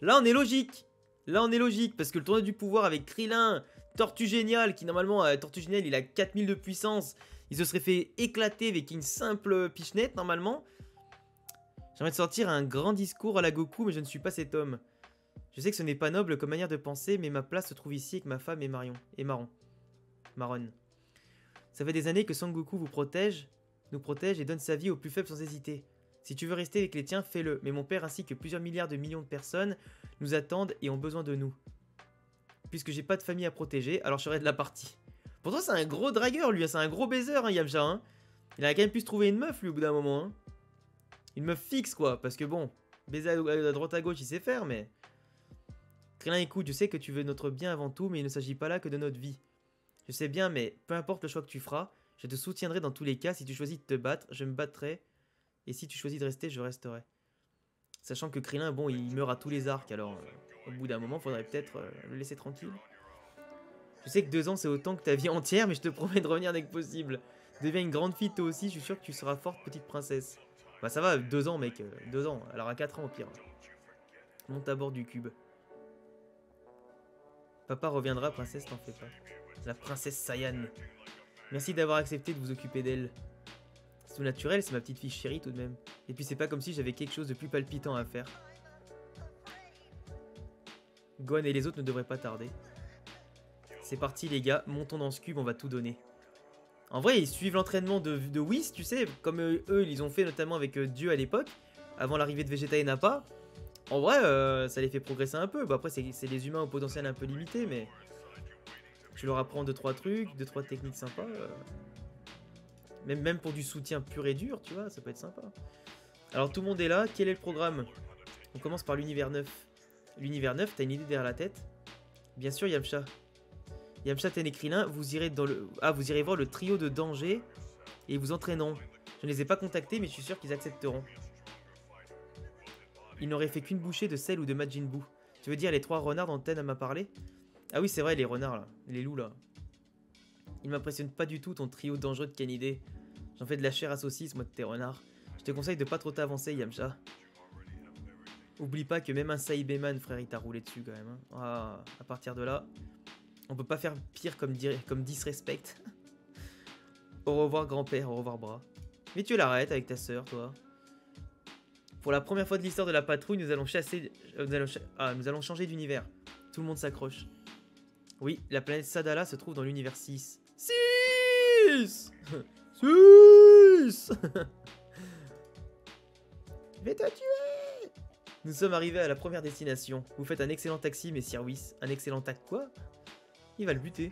Là on est logique. Là on est logique, parce que le tournoi du pouvoir avec Krillin, Tortue Géniale, qui normalement, Tortue Géniale, il a 4000 de puissance. Il se serait fait éclater avec une simple pichenette, normalement. J'aimerais te sortir un grand discours à la Goku, mais je ne suis pas cet homme. Je sais que ce n'est pas noble comme manière de penser, mais ma place se trouve ici avec ma femme et Maron. Ça fait des années que Sangoku nous protège et donne sa vie aux plus faibles sans hésiter. Si tu veux rester avec les tiens, fais-le. Mais mon père ainsi que plusieurs milliards de millions de personnes nous attendent et ont besoin de nous. Puisque j'ai pas de famille à protéger, alors je serai de la partie. Pourtant c'est un gros dragueur lui, c'est un gros baiser hein, Yamcha. Hein. Il a quand même pu se trouver une meuf lui au bout d'un moment. Hein. Une meuf fixe quoi, parce que bon, baiser à droite à gauche il sait faire mais... Krillin écoute, je sais que tu veux notre bien avant tout, mais il ne s'agit pas là que de notre vie. Je sais bien, mais peu importe le choix que tu feras, je te soutiendrai dans tous les cas. Si tu choisis de te battre, je me battrai. Et si tu choisis de rester, je resterai. Sachant que Krillin, bon, il meurt à tous les arcs, alors au bout d'un moment, faudrait peut-être le laisser tranquille. Je sais que 2 ans, c'est autant que ta vie entière, mais je te promets de revenir dès que possible. Deviens une grande fille toi aussi, je suis sûr que tu seras forte, petite princesse. Bah ça va, 2 ans, mec, 2 ans. Elle aura 4 ans au pire. Monte à bord du cube. Papa reviendra, princesse, t'en fais pas. La princesse Saiyan. Merci d'avoir accepté de vous occuper d'elle. C'est tout naturel, c'est ma petite fille chérie tout de même. Et puis c'est pas comme si j'avais quelque chose de plus palpitant à faire. Gohan et les autres ne devraient pas tarder. C'est parti les gars, montons dans ce cube, on va tout donner. En vrai, ils suivent l'entraînement de Whis, tu sais, comme eux, ils ont fait notamment avec Dieu à l'époque, avant l'arrivée de Vegeta et Nappa. En vrai, ça les fait progresser un peu. Bon, après, c'est les humains au potentiel un peu limité, mais tu leur apprends 2-3 trucs, 2-3 techniques sympas. Même pour du soutien pur et dur, tu vois, ça peut être sympa. Alors, tout le monde est là. Quel est le programme? On commence par l'univers 9. L'univers 9, t'as une idée derrière la tête? Bien sûr, Yamcha. Yamcha, Ténécrilin, vous irez voir le trio de danger et ils vous entraîneront. Je ne les ai pas contactés, mais je suis sûr qu'ils accepteront. Ils n'auraient fait qu'une bouchée de sel ou de Majin Buu. Tu veux dire les 3 renards dont Ten m'a parlé? Ah oui, c'est vrai, les renards là, les loups là. Ils m'impressionnent pas du tout ton trio dangereux de Kanide. J'en fais de la chair à saucisse, moi, de tes renards. Je te conseille de pas trop t'avancer, Yamcha. Oublie pas que même un Saibeman, frère, il t'a roulé dessus quand même. Hein. Ah, à partir de là, on peut pas faire pire comme disrespect. Au revoir grand-père, au revoir bras. Mais tu l'arrêtes avec ta sœur, toi. Pour la première fois de l'histoire de la patrouille, nous allons chasser... nous allons changer d'univers. Tout le monde s'accroche. Oui, la planète Sadala se trouve dans l'univers 6. 6 6 Je vais te tuer. Nous sommes arrivés à la première destination. Vous faites un excellent taxi, messire Whis. Un excellent tac quoi? Il va le buter.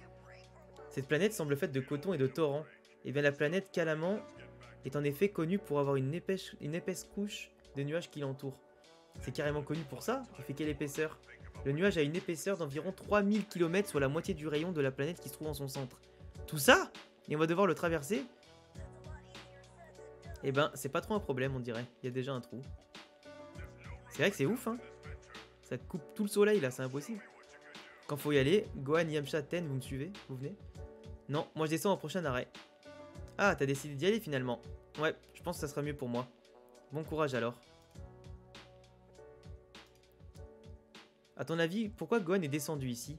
Cette planète semble faite de coton et de torrents. Et bien la planète Calaman est en effet connue pour avoir une épaisse couche de nuages qui l'entourent. C'est carrément connu pour ça? Il fait quelle épaisseur? Le nuage a une épaisseur d'environ 3000 km, soit la moitié du rayon de la planète qui se trouve en son centre. Tout ça? Et on va devoir le traverser? Eh ben, c'est pas trop un problème, on dirait. Il y a déjà un trou. C'est vrai que c'est ouf, hein? Ça coupe tout le soleil, là, c'est impossible. Quand faut y aller, Gohan, Yamcha, Ten, vous me suivez? Vous venez? Non, moi je descends au prochain arrêt. Ah, t'as décidé d'y aller finalement. Ouais, je pense que ça sera mieux pour moi. Bon courage alors. A ton avis, pourquoi Gohan est descendu ici?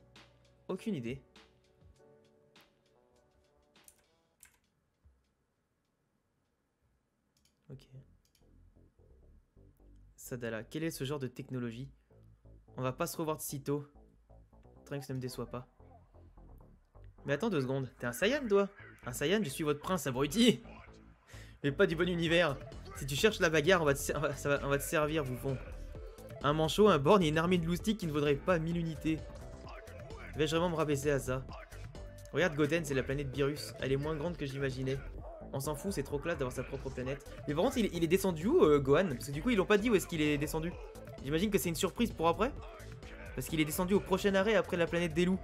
Aucune idée. Ok. Sadala, quel est ce genre de technologie? On va pas se revoir de sitôt. Trunks ne me déçoit pas. Mais attends 2 secondes, t'es un Saiyan toi? Un Saiyan, je suis votre prince abruti. Mais pas du bon univers. Si tu cherches la bagarre, on va te servir, bouffon. Un manchot, un borgne et une armée de loustiques qui ne vaudrait pas 1000 unités. Vais-je vraiment me rabaisser à ça? Regarde Goten, c'est la planète Beerus. Elle est moins grande que j'imaginais. On s'en fout, c'est trop classe d'avoir sa propre planète. Mais par contre, il est descendu où, Gohan? Parce que du coup, ils l'ont pas dit où est-ce qu'il est descendu. J'imagine que c'est une surprise pour après. Parce qu'il est descendu au prochain arrêt après la planète des loups.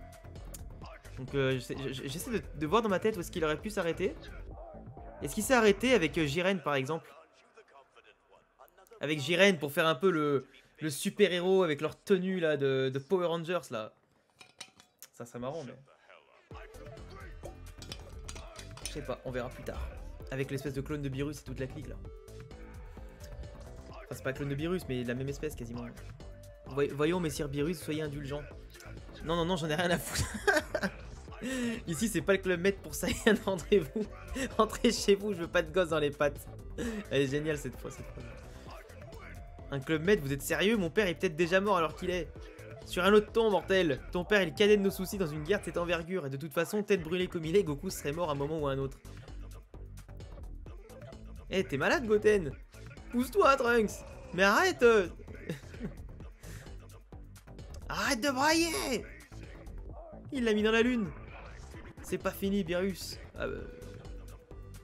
Donc j'essaie de voir dans ma tête où est-ce qu'il aurait pu s'arrêter. Est-ce qu'il s'est arrêté avec Jiren par exemple? Avec Jiren pour faire un peu le super-héros avec leur tenue là de Power Rangers là. Ça serait marrant mais... Je sais pas, on verra plus tard. Avec l'espèce de clone de Beerus et toute la clique là. Enfin c'est pas clone de Beerus mais la même espèce quasiment. Voyons messire Beerus, soyez indulgents. Non non non, j'en ai rien à foutre. Ici c'est pas le club Med pour Saiyan, rentrez-vous. Rentrez chez vous, je veux pas de gosse dans les pattes. Elle est géniale cette fois. Un club Med, vous êtes sérieux? Mon père est peut-être déjà mort alors qu'il est. Sur un autre ton, mortel. Ton père est le cadet de nos soucis dans une guerre de cette envergure. Et de toute façon, tête brûlée comme il est, Goku serait mort à un moment ou à un autre. Eh, t'es malade, Goten? Pousse-toi, Trunks. Mais arrête. Arrête de brailler. Il l'a mis dans la lune. C'est pas fini, Beerus.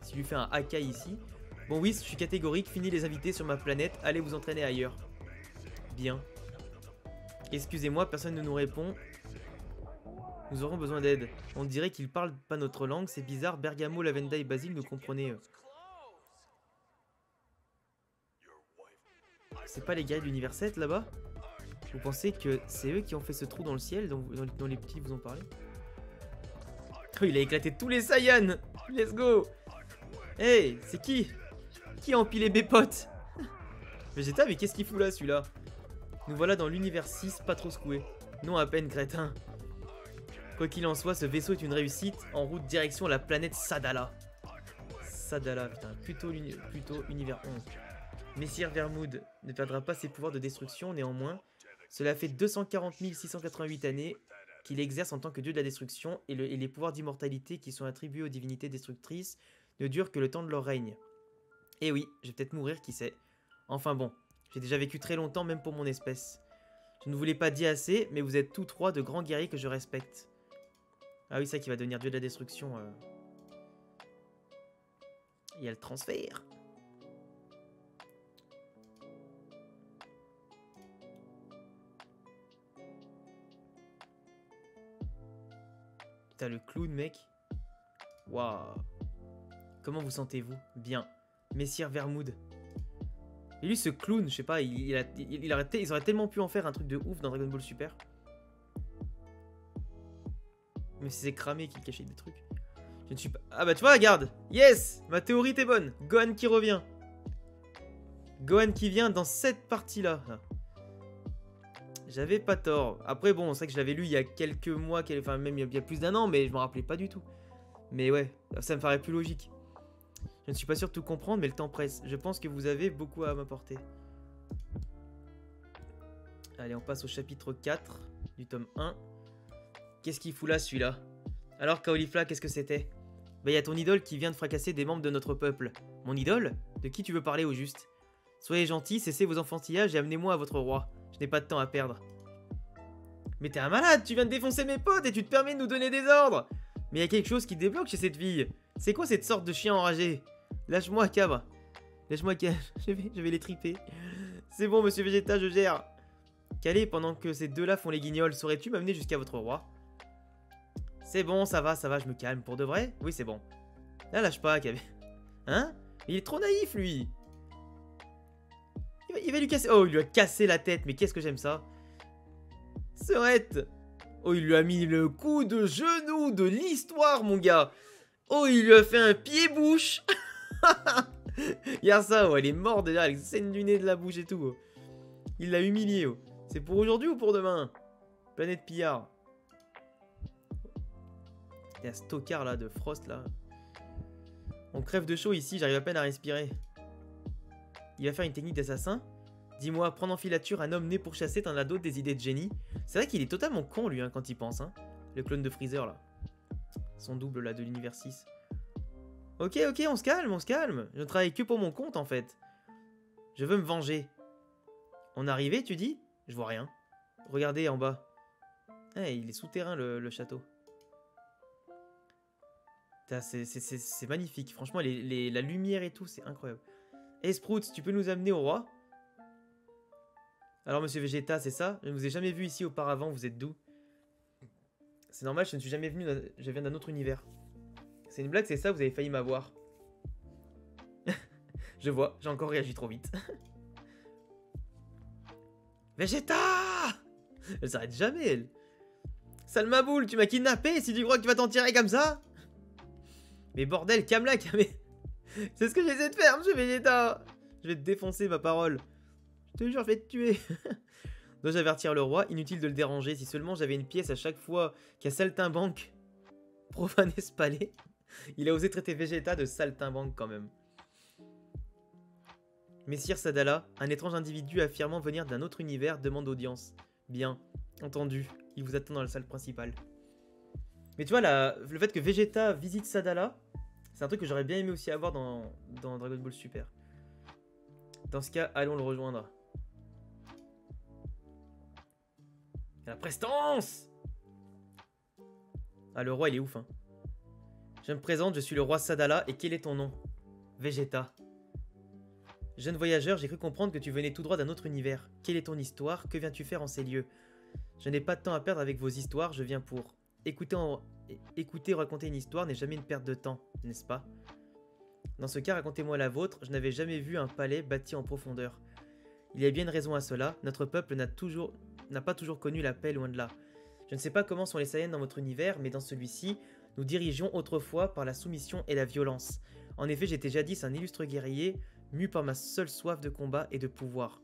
S'il lui fait un haka ici. Bon, oui, je suis catégorique. Fini les invités sur ma planète. Allez vous entraîner ailleurs. Bien. Excusez-moi, personne ne nous répond. Nous aurons besoin d'aide. On dirait qu'ils parlent pas notre langue. C'est bizarre. Bergamo, Lavenda et Basile nous comprenaient. C'est pas les gars de l'univers 7 là-bas? Vous pensez que c'est eux qui ont fait ce trou dans le ciel dont les petits vous ont parlé? Oh, il a éclaté tous les Saiyans. Let's go. Hey, c'est qui? Qui a empilé mes potes? Vegeta, mais qu'est-ce qu'il fout là, celui-là? Nous voilà dans l'univers 6, pas trop secoué. Non, à peine, crétin. Quoi qu'il en soit, ce vaisseau est une réussite. En route direction la planète Sadala. Sadala, putain, plutôt univers 11. Messire Vermoud ne perdra pas ses pouvoirs de destruction, néanmoins. Cela fait 240 688 années qu'il exerce en tant que dieu de la destruction et les pouvoirs d'immortalité qui sont attribués aux divinités destructrices ne durent que le temps de leur règne. Et oui, je vais peut-être mourir, qui sait. Enfin bon, j'ai déjà vécu très longtemps même pour mon espèce. Je ne vous l'ai pas dit assez, mais vous êtes tous trois de grands guerriers que je respecte. Ah oui, c'est ça qui va devenir dieu de la destruction. Il y a le transfert. Putain, le clown, mec. Waouh. Comment vous sentez-vous? Bien. Messire Vermoud. Et lui, ce clown, je sais pas, ils auraient tellement pu en faire un truc de ouf dans Dragon Ball Super. Mais c'est cramé qui cachait des trucs. Je ne suis pas... Ah bah tu vois, regarde. Yes, ma théorie était bonne. Gohan qui revient. Gohan qui vient dans cette partie-là. J'avais pas tort. Après, bon, c'est vrai que je l'avais lu il y a quelques mois, enfin même il y a plus d'un an, mais je me rappelais pas du tout. Mais ouais, ça me paraît plus logique. Je ne suis pas sûr de tout comprendre, mais le temps presse. Je pense que vous avez beaucoup à m'apporter. Allez, on passe au chapitre 4 du tome 1. Qu'est-ce qu'il fout là, celui-là? Alors, Caulifla, qu'est-ce que c'était? Bah, il y a ton idole qui vient de fracasser des membres de notre peuple. Mon idole? De qui tu veux parler au juste? Soyez gentil, cessez vos enfantillages et amenez-moi à votre roi. Je n'ai pas de temps à perdre. Mais t'es un malade, tu viens de défoncer mes potes et tu te permets de nous donner des ordres. Mais il y a quelque chose qui débloque chez cette fille. C'est quoi cette sorte de chien enragé? Lâche-moi, Cab. Lâche-moi, Cab. Je vais les triper. C'est bon, monsieur Vegeta, je gère. Calé, pendant que ces deux-là font les guignols, saurais-tu m'amener jusqu'à votre roi? C'est bon, ça va, je me calme. Pour de vrai? Oui, c'est bon. Là, lâche pas, Cab. Hein? Il est trop naïf, lui. Il va lui casser... Oh, il lui a cassé la tête, mais qu'est-ce que j'aime ça. Serette. Oh, il lui a mis le coup de genou de l'histoire, mon gars. Oh, il lui a fait un pied-bouche. Regarde ça, oh, elle est morte déjà, avec scène du nez, de la bouche et tout. Oh. Il l'a humilié. Oh. C'est pour aujourd'hui ou pour demain? Planète Pillard. Il y a ce tocard là, de Frost là. On crève de chaud ici, j'arrive à peine à respirer. Il va faire une technique d'assassin? Dis-moi, prendre en filature un homme né pour chasser, t'en as d'autres des idées de génie? C'est vrai qu'il est totalement con lui, hein, quand il pense, hein. Le clone de Freezer là. Son double là de l'univers 6. Ok, on se calme, on se calme. Je ne travaille que pour mon compte en fait. Je veux me venger. On est arrivé, tu dis? Je vois rien. Regardez en bas. Eh, il est souterrain le château. C'est magnifique. Franchement, la lumière et tout, c'est incroyable. Hey Sprout, tu peux nous amener au roi? Alors, monsieur Vegeta, c'est ça? Je ne vous ai jamais vu ici auparavant, vous êtes d'où? C'est normal, je ne suis jamais venu, je viens d'un autre univers. C'est une blague, c'est ça? Vous avez failli m'avoir. Je vois, j'ai encore réagi trop vite. Vegeta! Elle s'arrête jamais, elle. Salmaboule, tu m'as kidnappé si tu crois que tu vas t'en tirer comme ça? Mais bordel, Kamla, c'est ce que j'essaie de faire, monsieur Vegeta. Je vais te défoncer, ma parole. Je te jure, je vais te tuer. Dois-je avertir le roi? Inutile de le déranger. Si seulement j'avais une pièce à chaque fois qu'un saltimbanque profané ce palais. Il a osé traiter Vegeta de saltimbanque quand même. Messire Sadala, un étrange individu affirmant venir d'un autre univers demande audience. Bien, entendu. Il vous attend dans la salle principale. Mais tu vois, le fait que Vegeta visite Sadala, c'est un truc que j'aurais bien aimé aussi avoir dans Dragon Ball Super. Dans ce cas, allons le rejoindre. La prestance! Ah, le roi, il est ouf, hein. Je me présente, je suis le roi Sadala, et quel est ton nom? Vegeta. Jeune voyageur, j'ai cru comprendre que tu venais tout droit d'un autre univers. Quelle est ton histoire? Que viens-tu faire en ces lieux? Je n'ai pas de temps à perdre avec vos histoires, je viens pour... Écouter ou raconter une histoire n'est jamais une perte de temps, n'est-ce pas? Dans ce cas, racontez-moi la vôtre, je n'avais jamais vu un palais bâti en profondeur. Il y a bien une raison à cela, notre peuple n'a pas toujours connu la paix, loin de là. Je ne sais pas comment sont les Saiyans dans votre univers, mais dans celui-ci, nous dirigions autrefois par la soumission et la violence. En effet, j'étais jadis un illustre guerrier, mu par ma seule soif de combat et de pouvoir.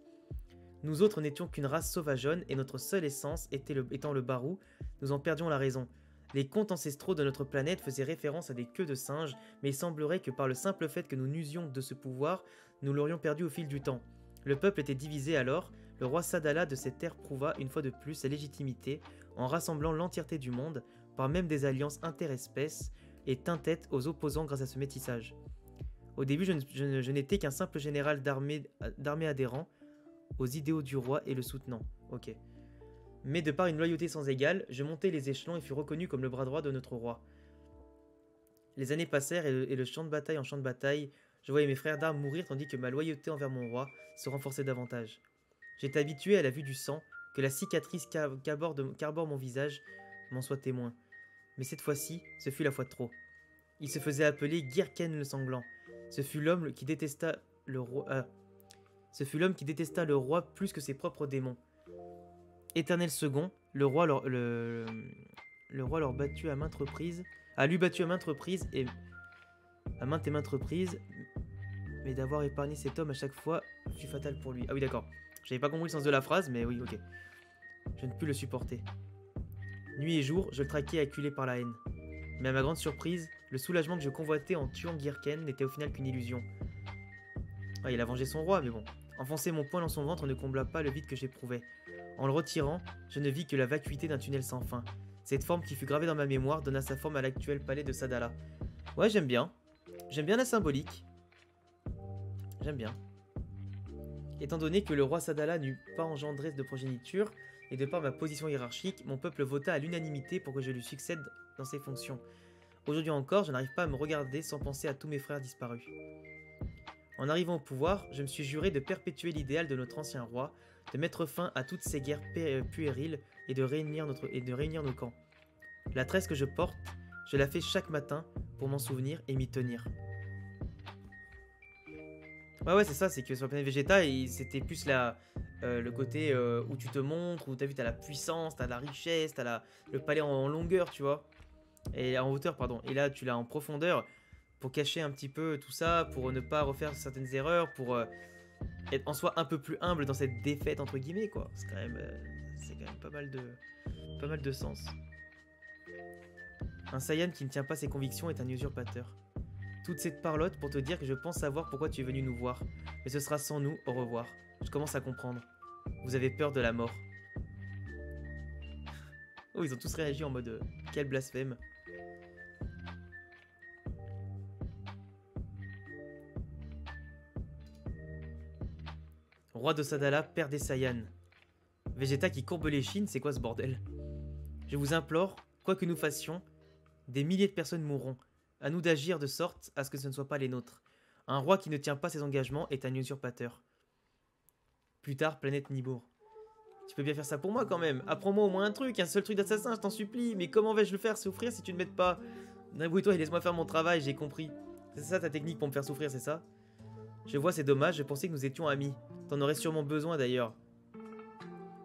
Nous autres n'étions qu'une race sauvageonne, et notre seule essence étant le barou, nous en perdions la raison. Les contes ancestraux de notre planète faisaient référence à des queues de singes, mais il semblerait que par le simple fait que nous n'usions de ce pouvoir, nous l'aurions perdu au fil du temps. Le peuple était divisé alors, le roi Sadala de cette terre prouva une fois de plus sa légitimité en rassemblant l'entièreté du monde, par même des alliances interespèces, et tint tête aux opposants grâce à ce métissage. Au début, je n'étais qu'un simple général d'armée adhérent aux idéaux du roi et le soutenant. Ok. Mais de par une loyauté sans égale, je montai les échelons et fus reconnu comme le bras droit de notre roi. Les années passèrent et de champ de bataille en champ de bataille, je voyais mes frères d'armes mourir tandis que ma loyauté envers mon roi se renforçait davantage. J'étais habitué à la vue du sang, que la cicatrice qu'arbore mon visage m'en soit témoin. Mais cette fois-ci, ce fut la fois de trop. Il se faisait appeler Girken le sanglant. Ce fut l'homme qui détesta le roi. Plus que ses propres démons. Éternel second, le roi leur battu à maintes reprises, a lui battu à maintes reprises et maintes reprises, mais d'avoir épargné cet homme à chaque fois fut fatal pour lui. Ah oui, d'accord. J'avais pas compris le sens de la phrase, mais oui, ok. Je ne pus le supporter. Nuit et jour, je le traquais acculé par la haine. Mais à ma grande surprise, le soulagement que je convoitais en tuant Girken n'était au final qu'une illusion. Ah, il a vengé son roi, mais bon. Enfoncer mon poing dans son ventre ne combla pas le vide que j'éprouvais. En le retirant, je ne vis que la vacuité d'un tunnel sans fin. Cette forme qui fut gravée dans ma mémoire donna sa forme à l'actuel palais de Sadala. Ouais, j'aime bien. J'aime bien la symbolique. J'aime bien. Étant donné que le roi Sadala n'eut pas engendré de progéniture, et de par ma position hiérarchique, mon peuple vota à l'unanimité pour que je lui succède dans ses fonctions. Aujourd'hui encore, je n'arrive pas à me regarder sans penser à tous mes frères disparus. En arrivant au pouvoir, je me suis juré de perpétuer l'idéal de notre ancien roi, de mettre fin à toutes ces guerres puériles et de réunir nos camps. La tresse que je porte, je la fais chaque matin pour m'en souvenir et m'y tenir. Ouais, c'est ça, c'est que sur la planète Vegeta, c'était plus le côté où tu te montres, où t'as la puissance, t'as la richesse, t'as le palais en longueur, tu vois. Et en hauteur, pardon. Et là, tu l'as en profondeur pour cacher un petit peu tout ça, pour ne pas refaire certaines erreurs, pour être en soi un peu plus humble dans cette défaite, entre guillemets, quoi. C'est quand même pas mal de sens. Un Saiyan qui ne tient pas ses convictions est un usurpateur. Toute cette parlotte pour te dire que je pense savoir pourquoi tu es venu nous voir. Mais ce sera sans nous, au revoir. Je commence à comprendre. Vous avez peur de la mort. Oh, ils ont tous réagi en mode quel blasphème. Roi de Sadala, père des Saiyans. Vegeta qui courbe les chines, c'est quoi ce bordel? Je vous implore, quoi que nous fassions, des milliers de personnes mourront. À nous d'agir de sorte à ce que ce ne soit pas les nôtres. Un roi qui ne tient pas ses engagements est un usurpateur. Plus tard, planète Nibour. Tu peux bien faire ça pour moi quand même. Apprends-moi au moins un truc, un seul truc d'assassin, je t'en supplie. Mais comment vais-je le faire souffrir si tu ne m'aides pas? Débrouille-toi et laisse-moi faire mon travail, j'ai compris. C'est ça ta technique pour me faire souffrir, c'est ça? Je vois, c'est dommage, je pensais que nous étions amis. T'en aurais sûrement besoin d'ailleurs.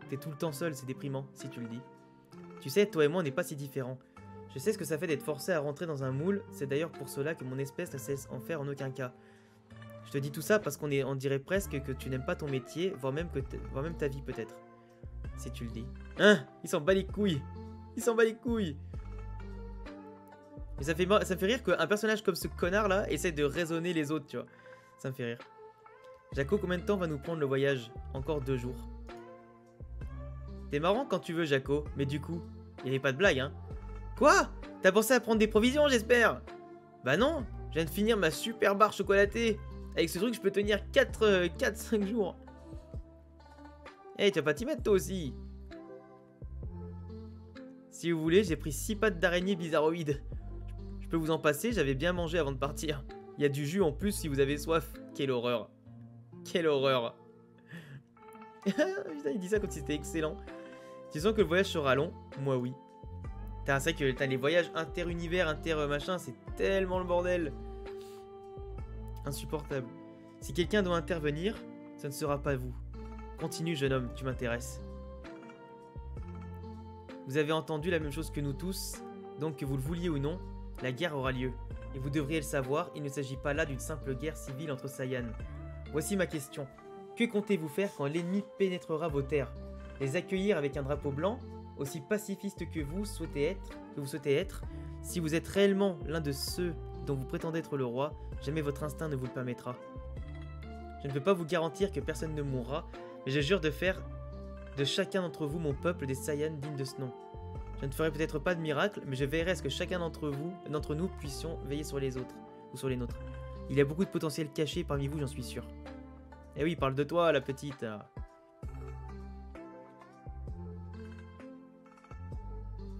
T'es tout le temps seul, c'est déprimant, si tu le dis. Tu sais, toi et moi, on n'est pas si différents. Je sais ce que ça fait d'être forcé à rentrer dans un moule, c'est d'ailleurs pour cela que mon espèce ne cesse en faire en aucun cas. Je te dis tout ça parce on dirait presque que tu n'aimes pas ton métier, voire même ta vie peut-être. Si tu le dis. Hein? Il s'en bat les couilles. Il s'en bat les couilles. Mais ça me fait rire qu'un personnage comme ce connard là essaie de raisonner les autres, tu vois. Ça me fait rire. Jaco, combien de temps va nous prendre le voyage? Encore 2 jours. T'es marrant quand tu veux, Jaco, mais du coup, il n'y avait pas de blague, hein. Quoi? T'as pensé à prendre des provisions, j'espère? Bah non, je viens de finir ma super barre chocolatée. Avec ce truc, je peux tenir 4-5 jours. Hey, tu vas pas t'y mettre toi aussi? Si vous voulez, j'ai pris 6 pattes d'araignée bizarroïde. Je peux vous en passer, j'avais bien mangé avant de partir. Il y a du jus en plus si vous avez soif. Quelle horreur. Quelle horreur. Putain, il dit ça comme si c'était excellent. Tu sens que le voyage sera long? Moi oui. C'est vrai que les voyages inter-univers, inter-machin, c'est tellement le bordel. Insupportable. Si quelqu'un doit intervenir, ce ne sera pas vous. Continue, jeune homme, tu m'intéresses. Vous avez entendu la même chose que nous tous, donc que vous le vouliez ou non, la guerre aura lieu. Et vous devriez le savoir, il ne s'agit pas là d'une simple guerre civile entre Saiyans. Voici ma question. Que comptez-vous faire quand l'ennemi pénétrera vos terres? Les accueillir avec un drapeau blanc, aussi pacifiste que vous souhaitez être? Si vous êtes réellement l'un de ceux dont vous prétendez être le roi, jamais votre instinct ne vous le permettra. Je ne peux pas vous garantir que personne ne mourra, Mais je jure de faire de chacun d'entre vous mon peuple des Saiyans dignes de ce nom. Je ne ferai peut-être pas de miracle, mais je veillerai à ce que chacun d'entre nous puissions veiller sur les autres, ou sur les nôtres. Il y a beaucoup de potentiel caché parmi vous, j'en suis sûr. Eh oui, parle de toi, la petite.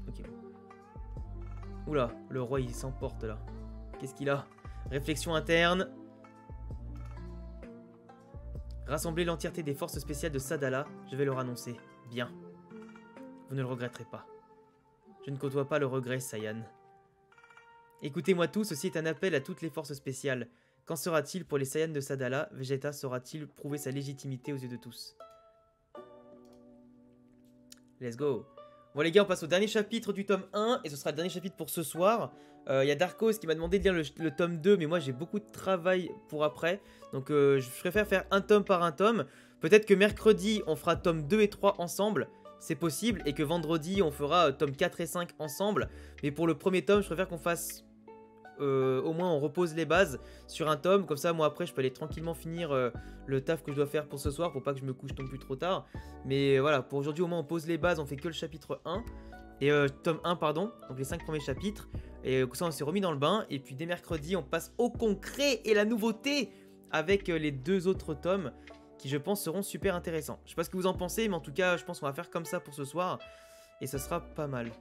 Ok. Oula, le roi il s'emporte là. Qu'est-ce qu'il a? Réflexion interne. Rassembler l'entièreté des forces spéciales de Sadala, je vais leur annoncer. Bien. Vous ne le regretterez pas. Je ne côtoie pas le regret, Saiyan. Écoutez-moi tous, ceci est un appel à toutes les forces spéciales. Qu'en sera-t-il pour les Saiyans de Sadala? Vegeta saura-t-il prouver sa légitimité aux yeux de tous? Let's go. Bon les gars, on passe au dernier chapitre du tome 1, et ce sera le dernier chapitre pour ce soir. Il y a Darkos qui m'a demandé de lire le tome 2, mais moi j'ai beaucoup de travail pour après. Donc je préfère faire un tome par un tome. Peut-être que mercredi, on fera tome 2 et 3 ensemble. C'est possible. Et que vendredi, on fera tome 4 et 5 ensemble. Mais pour le premier tome, je préfère qu'on fasse... au moins on repose les bases sur un tome. Comme ça, moi après, je peux aller tranquillement finir le taf que je dois faire pour ce soir. Pour pas que je me couche non plus trop tard. Mais voilà, pour aujourd'hui, au moins on pose les bases. On fait que le chapitre 1. Et tome 1, pardon. Donc les 5 premiers chapitres. Et comme ça, on s'est remis dans le bain. Et puis dès mercredi, on passe au concret et la nouveauté avec les 2 autres tomes qui, je pense, seront super intéressants. Je sais pas ce que vous en pensez, mais en tout cas, je pense qu'on va faire comme ça pour ce soir. Et ça sera pas mal.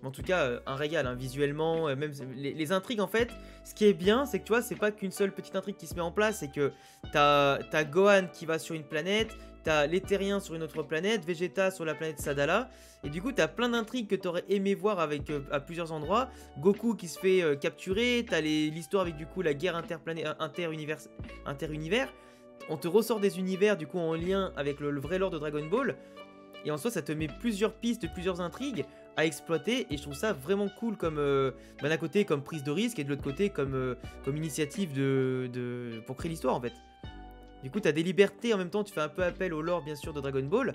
En tout cas, un régal, hein, visuellement, même les intrigues, en fait, ce qui est bien, c'est que tu vois, c'est pas qu'une seule petite intrigue qui se met en place, c'est que t'as Gohan qui va sur une planète, t'as l'Éthérien sur une autre planète, Vegeta sur la planète Sadala, et du coup, t'as plein d'intrigues que t'aurais aimé voir avec, à plusieurs endroits. Goku qui se fait capturer, t'as l'histoire avec, du coup, la guerre interunivers. On te ressort des univers, du coup, en lien avec le vrai lore de Dragon Ball, et en soi, ça te met plusieurs pistes, plusieurs intrigues à exploiter, et je trouve ça vraiment cool comme d'un côté comme prise de risque et de l'autre côté comme initiative pour créer l'histoire en fait. Du coup t'as des libertés, en même temps tu fais un peu appel au lore bien sûr de Dragon Ball,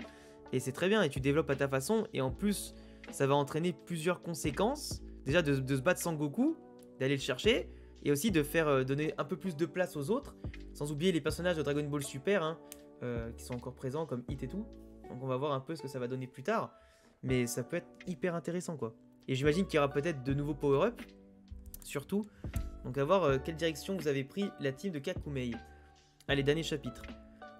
et c'est très bien, et tu développes à ta façon, et en plus ça va entraîner plusieurs conséquences, déjà de se battre sans Goku, d'aller le chercher, et aussi de faire donner un peu plus de place aux autres, sans oublier les personnages de Dragon Ball Super hein, qui sont encore présents comme Hit et tout, donc on va voir un peu ce que ça va donner plus tard. Mais ça peut être hyper intéressant quoi. Et j'imagine qu'il y aura peut-être de nouveaux power-up. Surtout. Donc à voir quelle direction vous avez pris la team de Kakumei. Allez, dernier chapitre.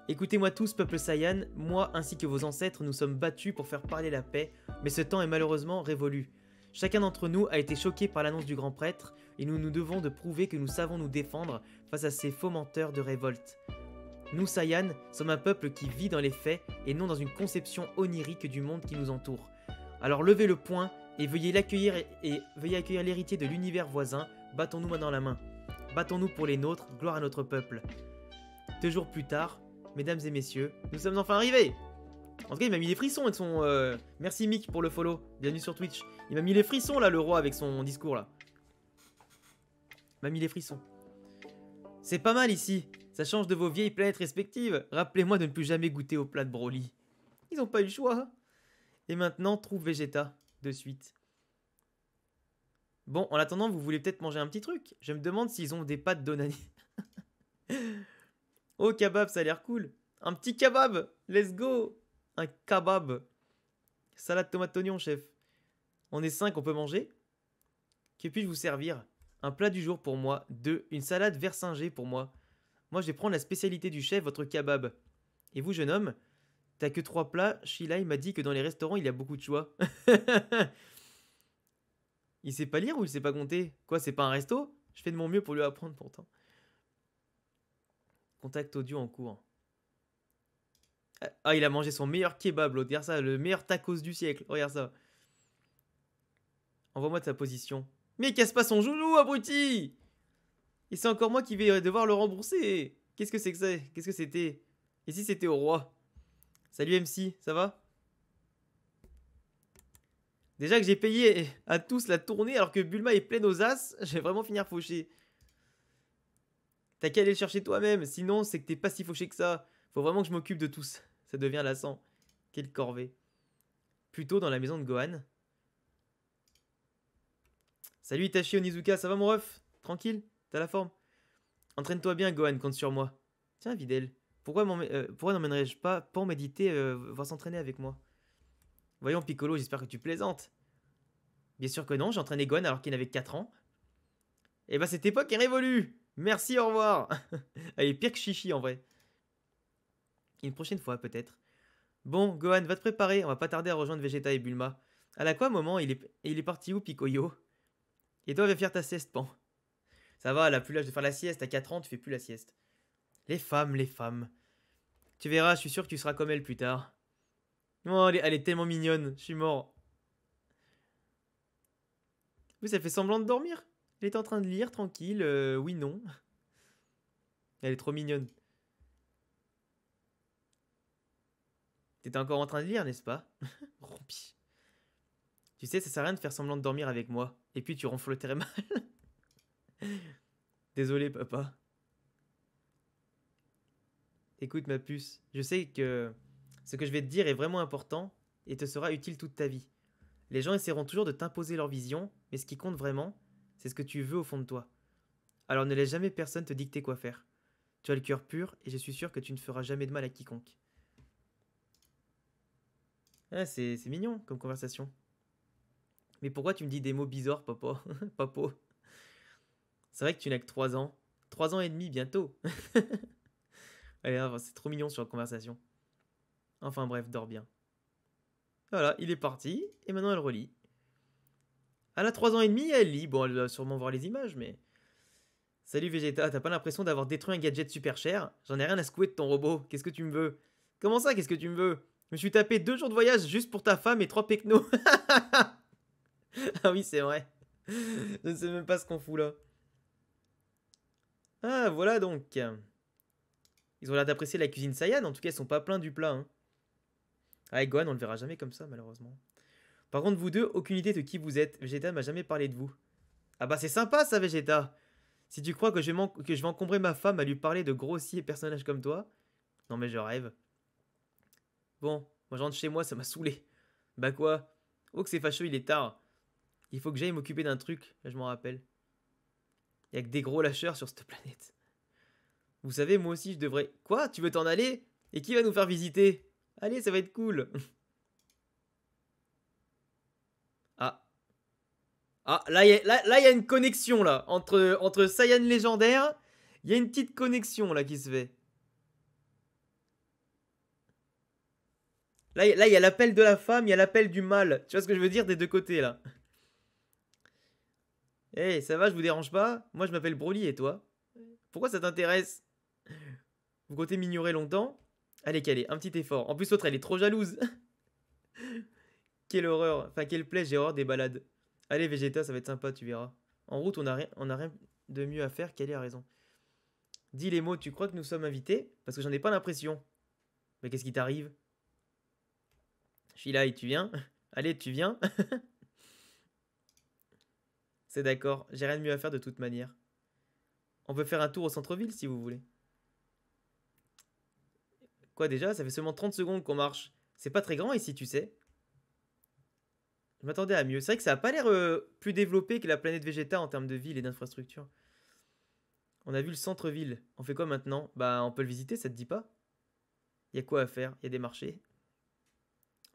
Écoutez-moi tous, peuple Saiyan. Moi ainsi que vos ancêtres, nous sommes battus pour faire parler la paix. Mais ce temps est malheureusement révolu. Chacun d'entre nous a été choqué par l'annonce du grand prêtre. Et nous nous devons de prouver que nous savons nous défendre face à ces fomenteurs de révolte. Nous, Saiyans, sommes un peuple qui vit dans les faits et non dans une conception onirique du monde qui nous entoure. Alors levez le poing et veuillez accueillir l'héritier de l'univers voisin. Battons-nous main dans la main. Battons-nous pour les nôtres, gloire à notre peuple. 2 jours plus tard, mesdames et messieurs, nous sommes enfin arrivés. En tout cas, il m'a mis les frissons avec son... Merci Mick pour le follow, bienvenue sur Twitch. Il m'a mis les frissons là, le roi, avec son discours là. Il m'a mis les frissons. C'est pas mal ici. Ça change de vos vieilles planètes respectives. Rappelez-moi de ne plus jamais goûter au plat de Broly. Ils ont pas eu le choix. Et maintenant, trouve Vegeta de suite. Bon, en attendant, vous voulez peut-être manger un petit truc. Je me demande s'ils ont des pâtes d'Onani. Oh, kebab, ça a l'air cool. Un petit kebab. Let's go. Un kebab. Salade tomate oignon, chef. On est 5, on peut manger. Que puis-je vous servir? Un plat du jour pour moi. 2. Une salade versingée pour moi. Moi, je vais prendre la spécialité du chef, votre kebab. Et vous, jeune homme, t'as que 3 plats. Sheila, il m'a dit que dans les restaurants, il y a beaucoup de choix. Il sait pas lire ou il sait pas compter? Quoi, c'est pas un resto? Je fais de mon mieux pour lui apprendre pourtant. Contact audio en cours. Ah, il a mangé son meilleur kebab, l'autre. Regarde ça, le meilleur tacos du siècle. Regarde ça. Envoie-moi de sa position. Mais casse pas son genou, abruti! Et c'est encore moi qui vais devoir le rembourser. Qu'est-ce que c'est que ça? Qu'est-ce que c'était? Et si c'était au roi? Salut MC, ça va? Déjà que j'ai payé à tous la tournée alors que Bulma est pleine aux as, je vais vraiment finir fauché. T'as qu'à aller le chercher toi-même, sinon c'est que t'es pas si fauché que ça. Faut vraiment que je m'occupe de tous. Ça devient lassant. Quelle corvée. Plutôt dans la maison de Gohan. Salut Itachi Onizuka, ça va mon ref? Tranquille? T'as la forme? Entraîne-toi bien Gohan, compte sur moi. Tiens Videl, Pourquoi n'emmènerais-je pas Pan méditer, voir s'entraîner avec moi? Voyons, Piccolo, j'espère que tu plaisantes. Bien sûr que non, j'ai entraîné Gohan alors qu'il avait 4 ans. Eh ben, cette époque est révolue. Merci, au revoir. Elle est pire que Chichi, en vrai. Une prochaine fois, peut-être. Bon, Gohan, va te préparer, on va pas tarder à rejoindre Vegeta et Bulma. À la quoi, moment, il est parti où, Picoyo? Et toi, va faire ta sieste, Pan. Ça va, elle a plus l'âge de faire la sieste, à 4 ans, tu fais plus la sieste. Les femmes, les femmes. Tu verras, je suis sûr que tu seras comme elle plus tard. Oh, elle est tellement mignonne, je suis mort. Oui, ça fait semblant de dormir. Elle est en train de lire, tranquille, oui, non. Elle est trop mignonne. T'étais encore en train de lire, n'est-ce pas? Rompi. Tu sais, ça sert à rien de faire semblant de dormir avec moi. Et puis tu ronfles très mal. Désolé, papa. Écoute, ma puce, je sais que ce que je vais te dire est vraiment important et te sera utile toute ta vie. Les gens essaieront toujours de t'imposer leur vision, mais ce qui compte vraiment, c'est ce que tu veux au fond de toi. Alors ne laisse jamais personne te dicter quoi faire. Tu as le cœur pur et je suis sûr que tu ne feras jamais de mal à quiconque. Ah, c'est mignon comme conversation. Mais pourquoi tu me dis des mots bizarres, papa? Papo. C'est vrai que tu n'as que 3 ans. 3 ans et demi bientôt. Allez, c'est trop mignon sur la conversation. Enfin bref, dors bien. Voilà, il est parti, et maintenant elle relit. Elle a 3 ans et demi, elle lit. Bon, elle va sûrement voir les images, mais... Salut Vegeta, t'as pas l'impression d'avoir détruit un gadget super cher? J'en ai rien à secouer de ton robot, qu'est-ce que tu me veux? Comment ça, qu'est-ce que tu me veux? Je me suis tapé 2 jours de voyage juste pour ta femme et 3 pecnos. Ah oui, c'est vrai. Je ne sais même pas ce qu'on fout là. Ah, voilà donc. Ils ont l'air d'apprécier la cuisine Saiyan, en tout cas ils sont pas pleins du plat. Hein. Avec Gohan, on le verra jamais comme ça, malheureusement. Par contre, vous deux, aucune idée de qui vous êtes. Vegeta m'a jamais parlé de vous. Ah bah c'est sympa ça, Vegeta. Si tu crois que que je vais encombrer ma femme à lui parler de grossiers personnages comme toi... Non mais je rêve. Bon, moi je rentre chez moi, ça m'a saoulé. Bah quoi? Oh que c'est fâcheux, il est tard. Il faut que j'aille m'occuper d'un truc, là je m'en rappelle. Il y a que des gros lâcheurs sur cette planète. Vous savez, moi aussi je devrais... Quoi? Tu veux t'en aller? Et qui va nous faire visiter? Allez, ça va être cool. Ah. Ah, là, il y a une connexion, là. Entre Saiyan légendaire, il y a une petite connexion, là, qui se fait. Là, il y a l'appel de la femme, il y a l'appel du mâle. Tu vois ce que je veux dire des deux côtés, là? Eh, hey, ça va, je vous dérange pas? Moi, je m'appelle Broly, et toi? Pourquoi ça t'intéresse? Vous comptez m'ignorer longtemps? Allez, calé, un petit effort. En plus, l'autre, elle est trop jalouse. Quelle horreur. Enfin, quelle plaie, j'ai horreur des balades. Allez, Vegeta, ça va être sympa, tu verras. En route, on a rien de mieux à faire qu'aller à raison. Dis les mots, tu crois que nous sommes invités? Parce que j'en ai pas l'impression. Mais qu'est-ce qui t'arrive? Je suis là et tu viens? Allez, tu viens? C'est d'accord, j'ai rien de mieux à faire de toute manière. On peut faire un tour au centre-ville si vous voulez. Quoi déjà? Ça fait seulement 30 secondes qu'on marche. C'est pas très grand ici, tu sais. Je m'attendais à mieux. C'est vrai que ça a pas l'air plus développé que la planète Vegeta en termes de ville et d'infrastructure. On a vu le centre-ville. On fait quoi maintenant? Bah, on peut le visiter, ça te dit pas? Y a quoi à faire? Y a des marchés?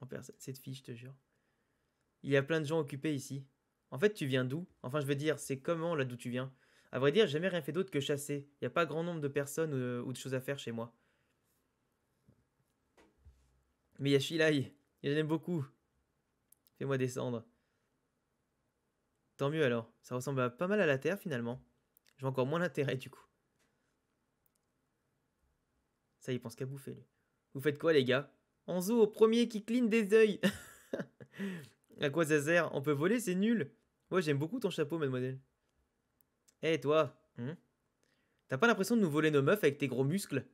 On perd cette fille, je te jure. Il y a plein de gens occupés ici. En fait, tu viens d'où? Enfin, je veux dire, c'est comment là d'où tu viens? À vrai dire, j'ai jamais rien fait d'autre que chasser. Y a pas grand nombre de personnes ou de choses à faire chez moi. Mais y a Shilai. Et j'en aime beaucoup. Fais-moi descendre. Tant mieux alors. Ça ressemble pas mal à la Terre finalement. Je vois encore moins l'intérêt du coup. Ça, il pense qu'à bouffer lui. Vous faites quoi les gars? Anzo au premier qui cligne des yeux. À quoi ça sert? On peut voler, c'est nul. Ouais, j'aime beaucoup ton chapeau, mademoiselle. Eh toi, t'as pas l'impression de nous voler nos meufs avec tes gros muscles?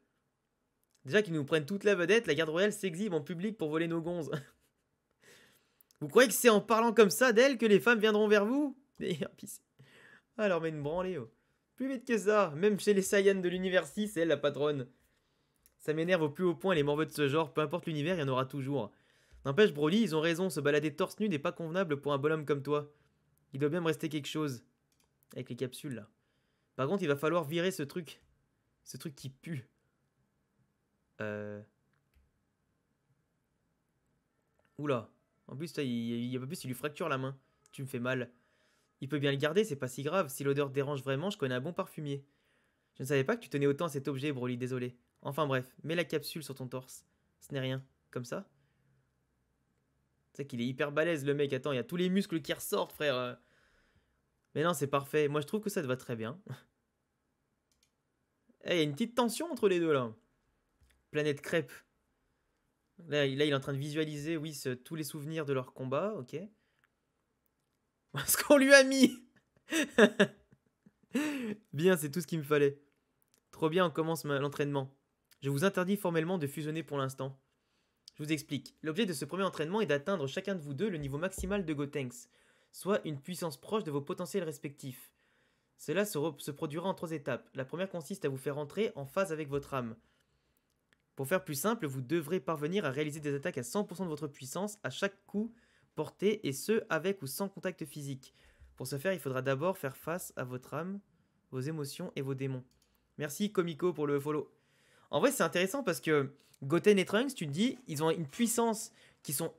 Déjà qu'ils nous prennent toute la vedette, la garde royale s'exhibe en public pour voler nos gonzes. Vous croyez que c'est en parlant comme ça d'elle que les femmes viendront vers vous? Alors, mais une branlée, oh. Plus vite que ça, même chez les Saiyans de l'univers 6, c'est elle la patronne. Ça m'énerve au plus haut point les morveux de ce genre, peu importe l'univers, il y en aura toujours. N'empêche, Broly, ils ont raison, se balader torse nu n'est pas convenable pour un bonhomme comme toi. Il doit bien me rester quelque chose. Avec les capsules, là. Par contre, il va falloir virer ce truc. Ce truc qui pue. Euh... Oula. En plus, il y a pas plus, il lui fracture la main. Tu me fais mal. Il peut bien le garder, c'est pas si grave. Si l'odeur dérange vraiment, je connais un bon parfumier. Je ne savais pas que tu tenais autant à cet objet, Broly, désolé. Enfin bref, mets la capsule sur ton torse. Ce n'est rien. Comme ça. C'est qu'il est hyper balèze, le mec. Attends, il y a tous les muscles qui ressortent, frère. Mais non, c'est parfait. Moi, je trouve que ça te va très bien. Eh, il y a une petite tension entre les deux, là. Planète crêpe. Là, il est en train de visualiser, oui, tous les souvenirs de leur combat, ok. Ce qu'on lui a mis. Bien, c'est tout ce qu'il me fallait. Trop bien, on commence l'entraînement. Je vous interdis formellement de fusionner pour l'instant. Je vous explique. L'objet de ce premier entraînement est d'atteindre chacun de vous deux le niveau maximal de Gotenks, soit une puissance proche de vos potentiels respectifs. Cela se produira en 3 étapes. La première consiste à vous faire entrer en phase avec votre âme. Pour faire plus simple, vous devrez parvenir à réaliser des attaques à 100% de votre puissance à chaque coup porté, et ce, avec ou sans contact physique. Pour ce faire, il faudra d'abord faire face à votre âme, vos émotions et vos démons. Merci Komiko pour le follow. En vrai, c'est intéressant parce que Goten et Trunks, tu te dis, ils ont une puissance qui sont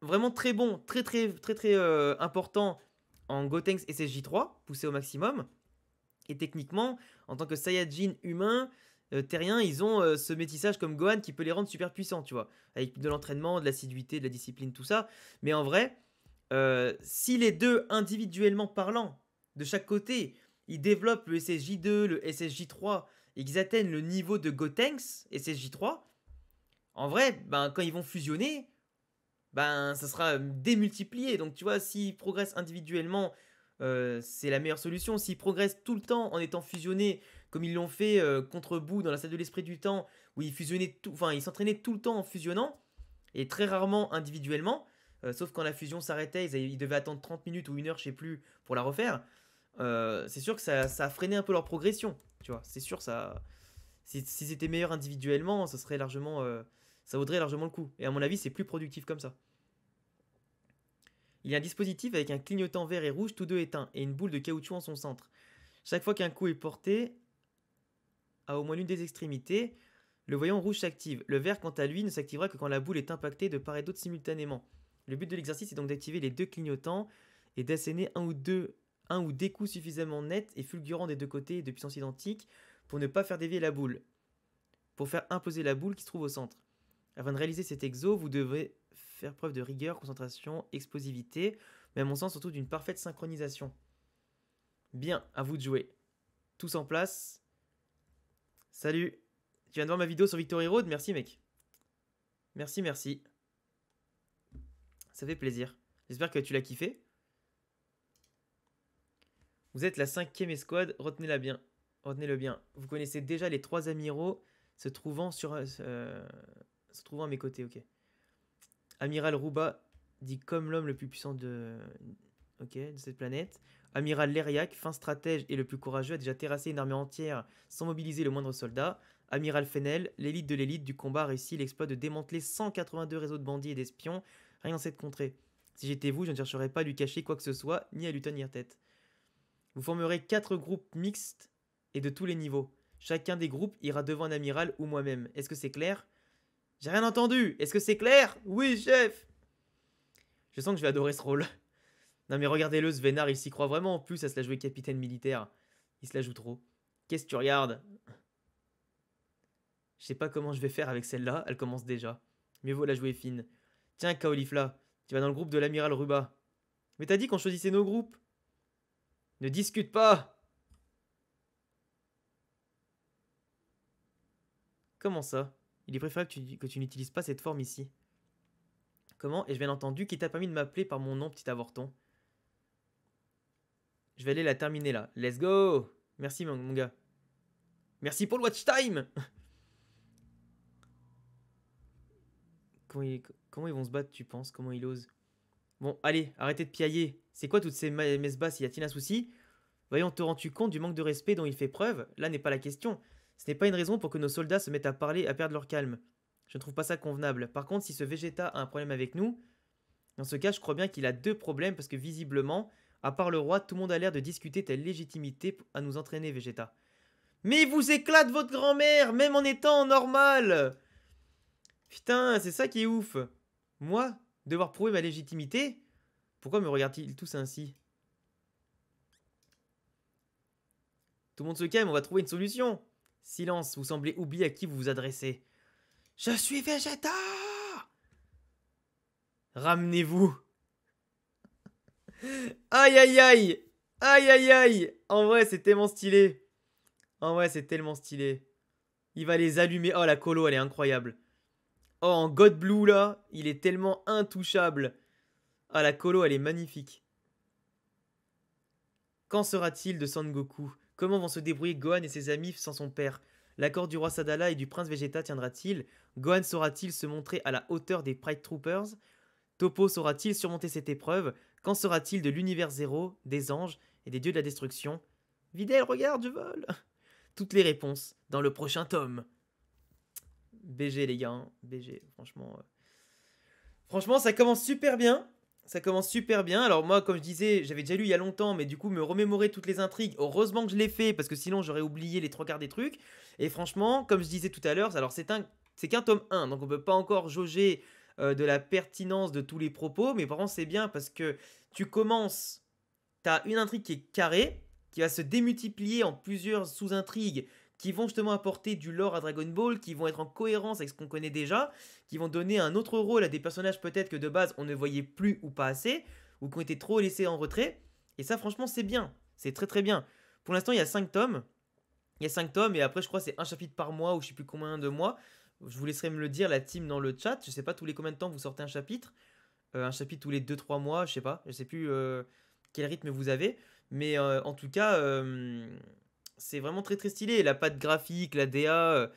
vraiment très bons, très importants en Gotenks SSJ3, poussé au maximum. Et techniquement, en tant que Saiyajin humain, terrien, ils ont ce métissage comme Gohan qui peut les rendre super puissants, tu vois. Avec de l'entraînement, de l'assiduité, de la discipline, tout ça. Mais en vrai, si les deux, individuellement parlant, de chaque côté, ils développent le SSJ2, le SSJ3, et qu'ils atteignent le niveau de Gotenks SSJ3, en vrai, ben, quand ils vont fusionner, ben, ça sera démultiplié. Donc, tu vois, s'ils progressent individuellement, c'est la meilleure solution. S'ils progressent tout le temps en étant fusionnés, comme ils l'ont fait contre Boo dans la salle de l'esprit du temps, où ils fusionnaient tout, enfin, ils s'entraînaient tout le temps en fusionnant, et très rarement individuellement, sauf quand la fusion s'arrêtait, ils devaient attendre 30 minutes ou 1 heure, je sais plus, pour la refaire. C'est sûr que ça a freiné un peu leur progression. Tu vois, c'est sûr, ça. Si c'était meilleur individuellement, ça serait largement. Ça vaudrait largement le coup. Et à mon avis, c'est plus productif comme ça. Il y a un dispositif avec un clignotant vert et rouge, tous deux éteints, et une boule de caoutchouc en son centre. Chaque fois qu'un coup est porté à au moins l'une des extrémités, le voyant rouge s'active. Le vert, quant à lui, ne s'activera que quand la boule est impactée de part et d'autre simultanément. Le but de l'exercice est donc d'activer les deux clignotants et d'asséner un ou des coups suffisamment nets et fulgurants des deux côtés de puissance identique pour ne pas faire dévier la boule. Pour faire imploser la boule qui se trouve au centre. Afin de réaliser cet exo, vous devrez faire preuve de rigueur, concentration, explosivité, mais à mon sens surtout d'une parfaite synchronisation. Bien, à vous de jouer. Tous en place. Salut. Tu viens de voir ma vidéo sur Victory Road? Merci mec. Merci, merci. Ça fait plaisir. J'espère que tu l'as kiffé. Vous êtes la 5e escouade, retenez-la bien. Retenez-le bien. Vous connaissez déjà les 3 amiraux se trouvant à mes côtés, ok. Amiral Rouba, dit comme l'homme le plus puissant de cette planète. Amiral Leriak, fin stratège et le plus courageux, a déjà terrassé une armée entière sans mobiliser le moindre soldat. Amiral Fennel, l'élite de l'élite du combat, a réussi l'exploit de démanteler 182 réseaux de bandits et d'espions, rien dans cette contrée. Si j'étais vous, je ne chercherais pas à lui cacher quoi que ce soit, ni à lui tenir tête. Vous formerez 4 groupes mixtes et de tous les niveaux. Chacun des groupes ira devant un amiral ou moi-même. Est-ce que c'est clair? J'ai rien entendu. Est-ce que c'est clair? Oui, chef. Je sens que je vais adorer ce rôle. Non mais regardez-le, ce vénard, il s'y croit vraiment. En plus, à se la jouer capitaine militaire. Il se la joue trop. Qu'est-ce que tu regardes? Je sais pas comment je vais faire avec celle-là. Elle commence déjà. Mieux vaut la jouer fine. Tiens, Kaolifla, tu vas dans le groupe de l'amiral Ruba. Mais t'as dit qu'on choisissait nos groupes. Ne discute pas. Comment ça? Il est préférable que tu n'utilises pas cette forme ici. Comment? Et je bien entendu qui t'a permis de m'appeler par mon nom, petit avorton. Je vais aller la terminer là. Let's go! Merci mon gars. Merci pour le watch time! Comment ils vont se battre, tu penses? Comment ils osent? Bon, allez, arrêtez de piailler. C'est quoi toutes ces messes basses? Y a-t-il un souci? Voyons, te rends-tu compte du manque de respect dont il fait preuve? Là n'est pas la question. Ce n'est pas une raison pour que nos soldats se mettent à parler, à perdre leur calme. Je ne trouve pas ça convenable. Par contre, si ce Vegeta a un problème avec nous, dans ce cas, je crois bien qu'il a 2 problèmes parce que visiblement, à part le roi, tout le monde a l'air de discuter ta légitimité à nous entraîner, Vegeta. Mais il vous éclate votre grand-mère, même en étant normal. Putain, c'est ça qui est ouf. Moi, devoir prouver ma légitimité? Pourquoi me regardent-ils tous ainsi? Tout le monde se calme, on va trouver une solution. Silence, vous semblez oublier à qui vous vous adressez. Je suis Vegeta! Ramenez-vous. Aïe aïe aïe! Aïe aïe aïe! En vrai, c'est tellement stylé. En vrai, c'est tellement stylé. Il va les allumer. Oh, la colo, elle est incroyable. Oh, en God Blue, là, il est tellement intouchable. Ah, la colo, elle est magnifique. Qu'en sera-t-il de Son Goku? Comment vont se débrouiller Gohan et ses amis sans son père? L'accord du roi Sadala et du prince Vegeta tiendra-t-il? Gohan saura-t-il se montrer à la hauteur des Pride Troopers? Toppo saura-t-il surmonter cette épreuve? Qu'en sera-t-il de l'univers zéro, des anges et des dieux de la destruction? Videl, regarde, je vole. Toutes les réponses dans le prochain tome. BG les gars, hein. BG, franchement. Franchement, ça commence super bien. Ça commence super bien. Alors moi, comme je disais, j'avais déjà lu il y a longtemps, mais du coup, me remémorer toutes les intrigues, heureusement que je l'ai fait, parce que sinon j'aurais oublié les trois quarts des trucs. Et franchement, comme je disais tout à l'heure, alors c'est qu'un tome 1, donc on peut pas encore jauger de la pertinence de tous les propos, mais par contre c'est bien parce que tu commences, t'as une intrigue qui est carrée, qui va se démultiplier en plusieurs sous-intrigues, qui vont justement apporter du lore à Dragon Ball, qui vont être en cohérence avec ce qu'on connaît déjà, qui vont donner un autre rôle à des personnages peut-être que de base on ne voyait plus ou pas assez, ou qui ont été trop laissés en retrait. Et ça franchement c'est bien, c'est très très bien. Pour l'instant il y a 5 tomes, et après je crois c'est un chapitre par mois, ou je sais plus combien de mois. Je vous laisserai me le dire la team dans le chat, je sais pas tous les combien de temps vous sortez un chapitre tous les 2-3 mois, je sais plus quel rythme vous avez, mais en tout cas c'est vraiment très très stylé. La patte graphique, la DA,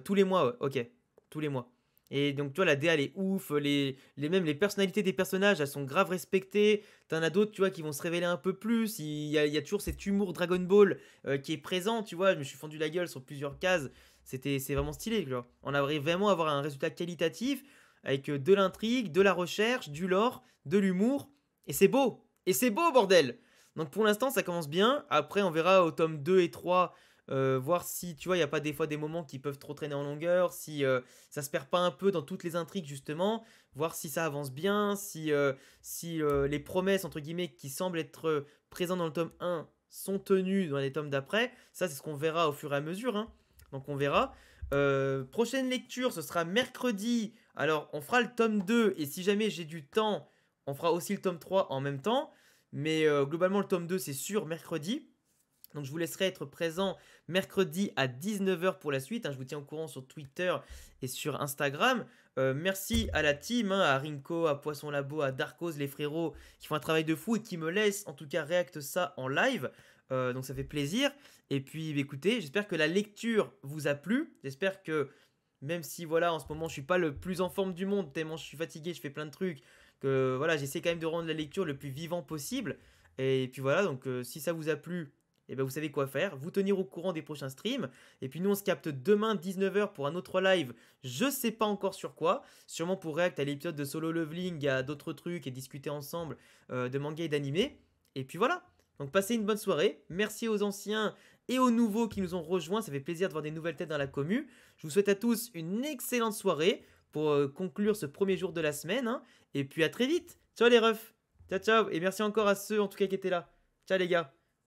tous les mois, ouais, ok, tous les mois. Et donc, tu vois, la DA, elle est ouf. Même les personnalités des personnages, elles sont grave respectées. T'en as d'autres, tu vois, qui vont se révéler un peu plus. Il y a toujours cet humour Dragon Ball qui est présent, tu vois. Je me suis fendu la gueule sur plusieurs cases. C'est vraiment stylé, genre. On arrive vraiment à avoir un résultat qualitatif avec de l'intrigue, de la recherche, du lore, de l'humour. Et c'est beau. Et c'est beau, bordel! Donc pour l'instant, ça commence bien. Après, on verra au tome 2 et 3, voir si, tu vois, il n'y a pas des fois des moments qui peuvent trop traîner en longueur, si ça se perd pas un peu dans toutes les intrigues, justement, voir si ça avance bien, si les promesses, entre guillemets, qui semblent être présentes dans le tome 1 sont tenues dans les tomes d'après. Ça, c'est ce qu'on verra au fur et à mesure, hein. Donc on verra. Prochaine lecture, ce sera mercredi. Alors, on fera le tome 2, et si jamais j'ai du temps, on fera aussi le tome 3 en même temps. Mais globalement, le tome 2, c'est sûr, mercredi. Donc je vous laisserai être présent mercredi à 19h pour la suite, hein. Je vous tiens au courant sur Twitter et sur Instagram. Merci à la team, hein, à Rinko, à Poisson Labo, à Darkos, les frérots, qui font un travail de fou et qui me laissent en tout cas réacte ça en live. Donc ça fait plaisir. Et puis écoutez, j'espère que la lecture vous a plu. J'espère que même si voilà, en ce moment je suis pas le plus en forme du monde, tellement je suis fatigué, je fais plein de trucs, que voilà, j'essaie quand même de rendre la lecture le plus vivant possible. Et puis voilà, donc si ça vous a plu, et ben vous savez quoi faire, vous tenir au courant des prochains streams. Et puis nous on se capte demain 19h pour un autre live, je sais pas encore sur quoi, sûrement pour react à l'épisode de Solo Leveling, à d'autres trucs et discuter ensemble de manga et d'animé. Et puis voilà, donc passez une bonne soirée, merci aux anciens et aux nouveaux qui nous ont rejoints, ça fait plaisir de voir des nouvelles têtes dans la commu. Je vous souhaite à tous une excellente soirée pour conclure ce premier jour de la semaine, hein. Et puis à très vite, ciao les refs, ciao ciao, et merci encore à ceux en tout cas qui étaient là, ciao les gars.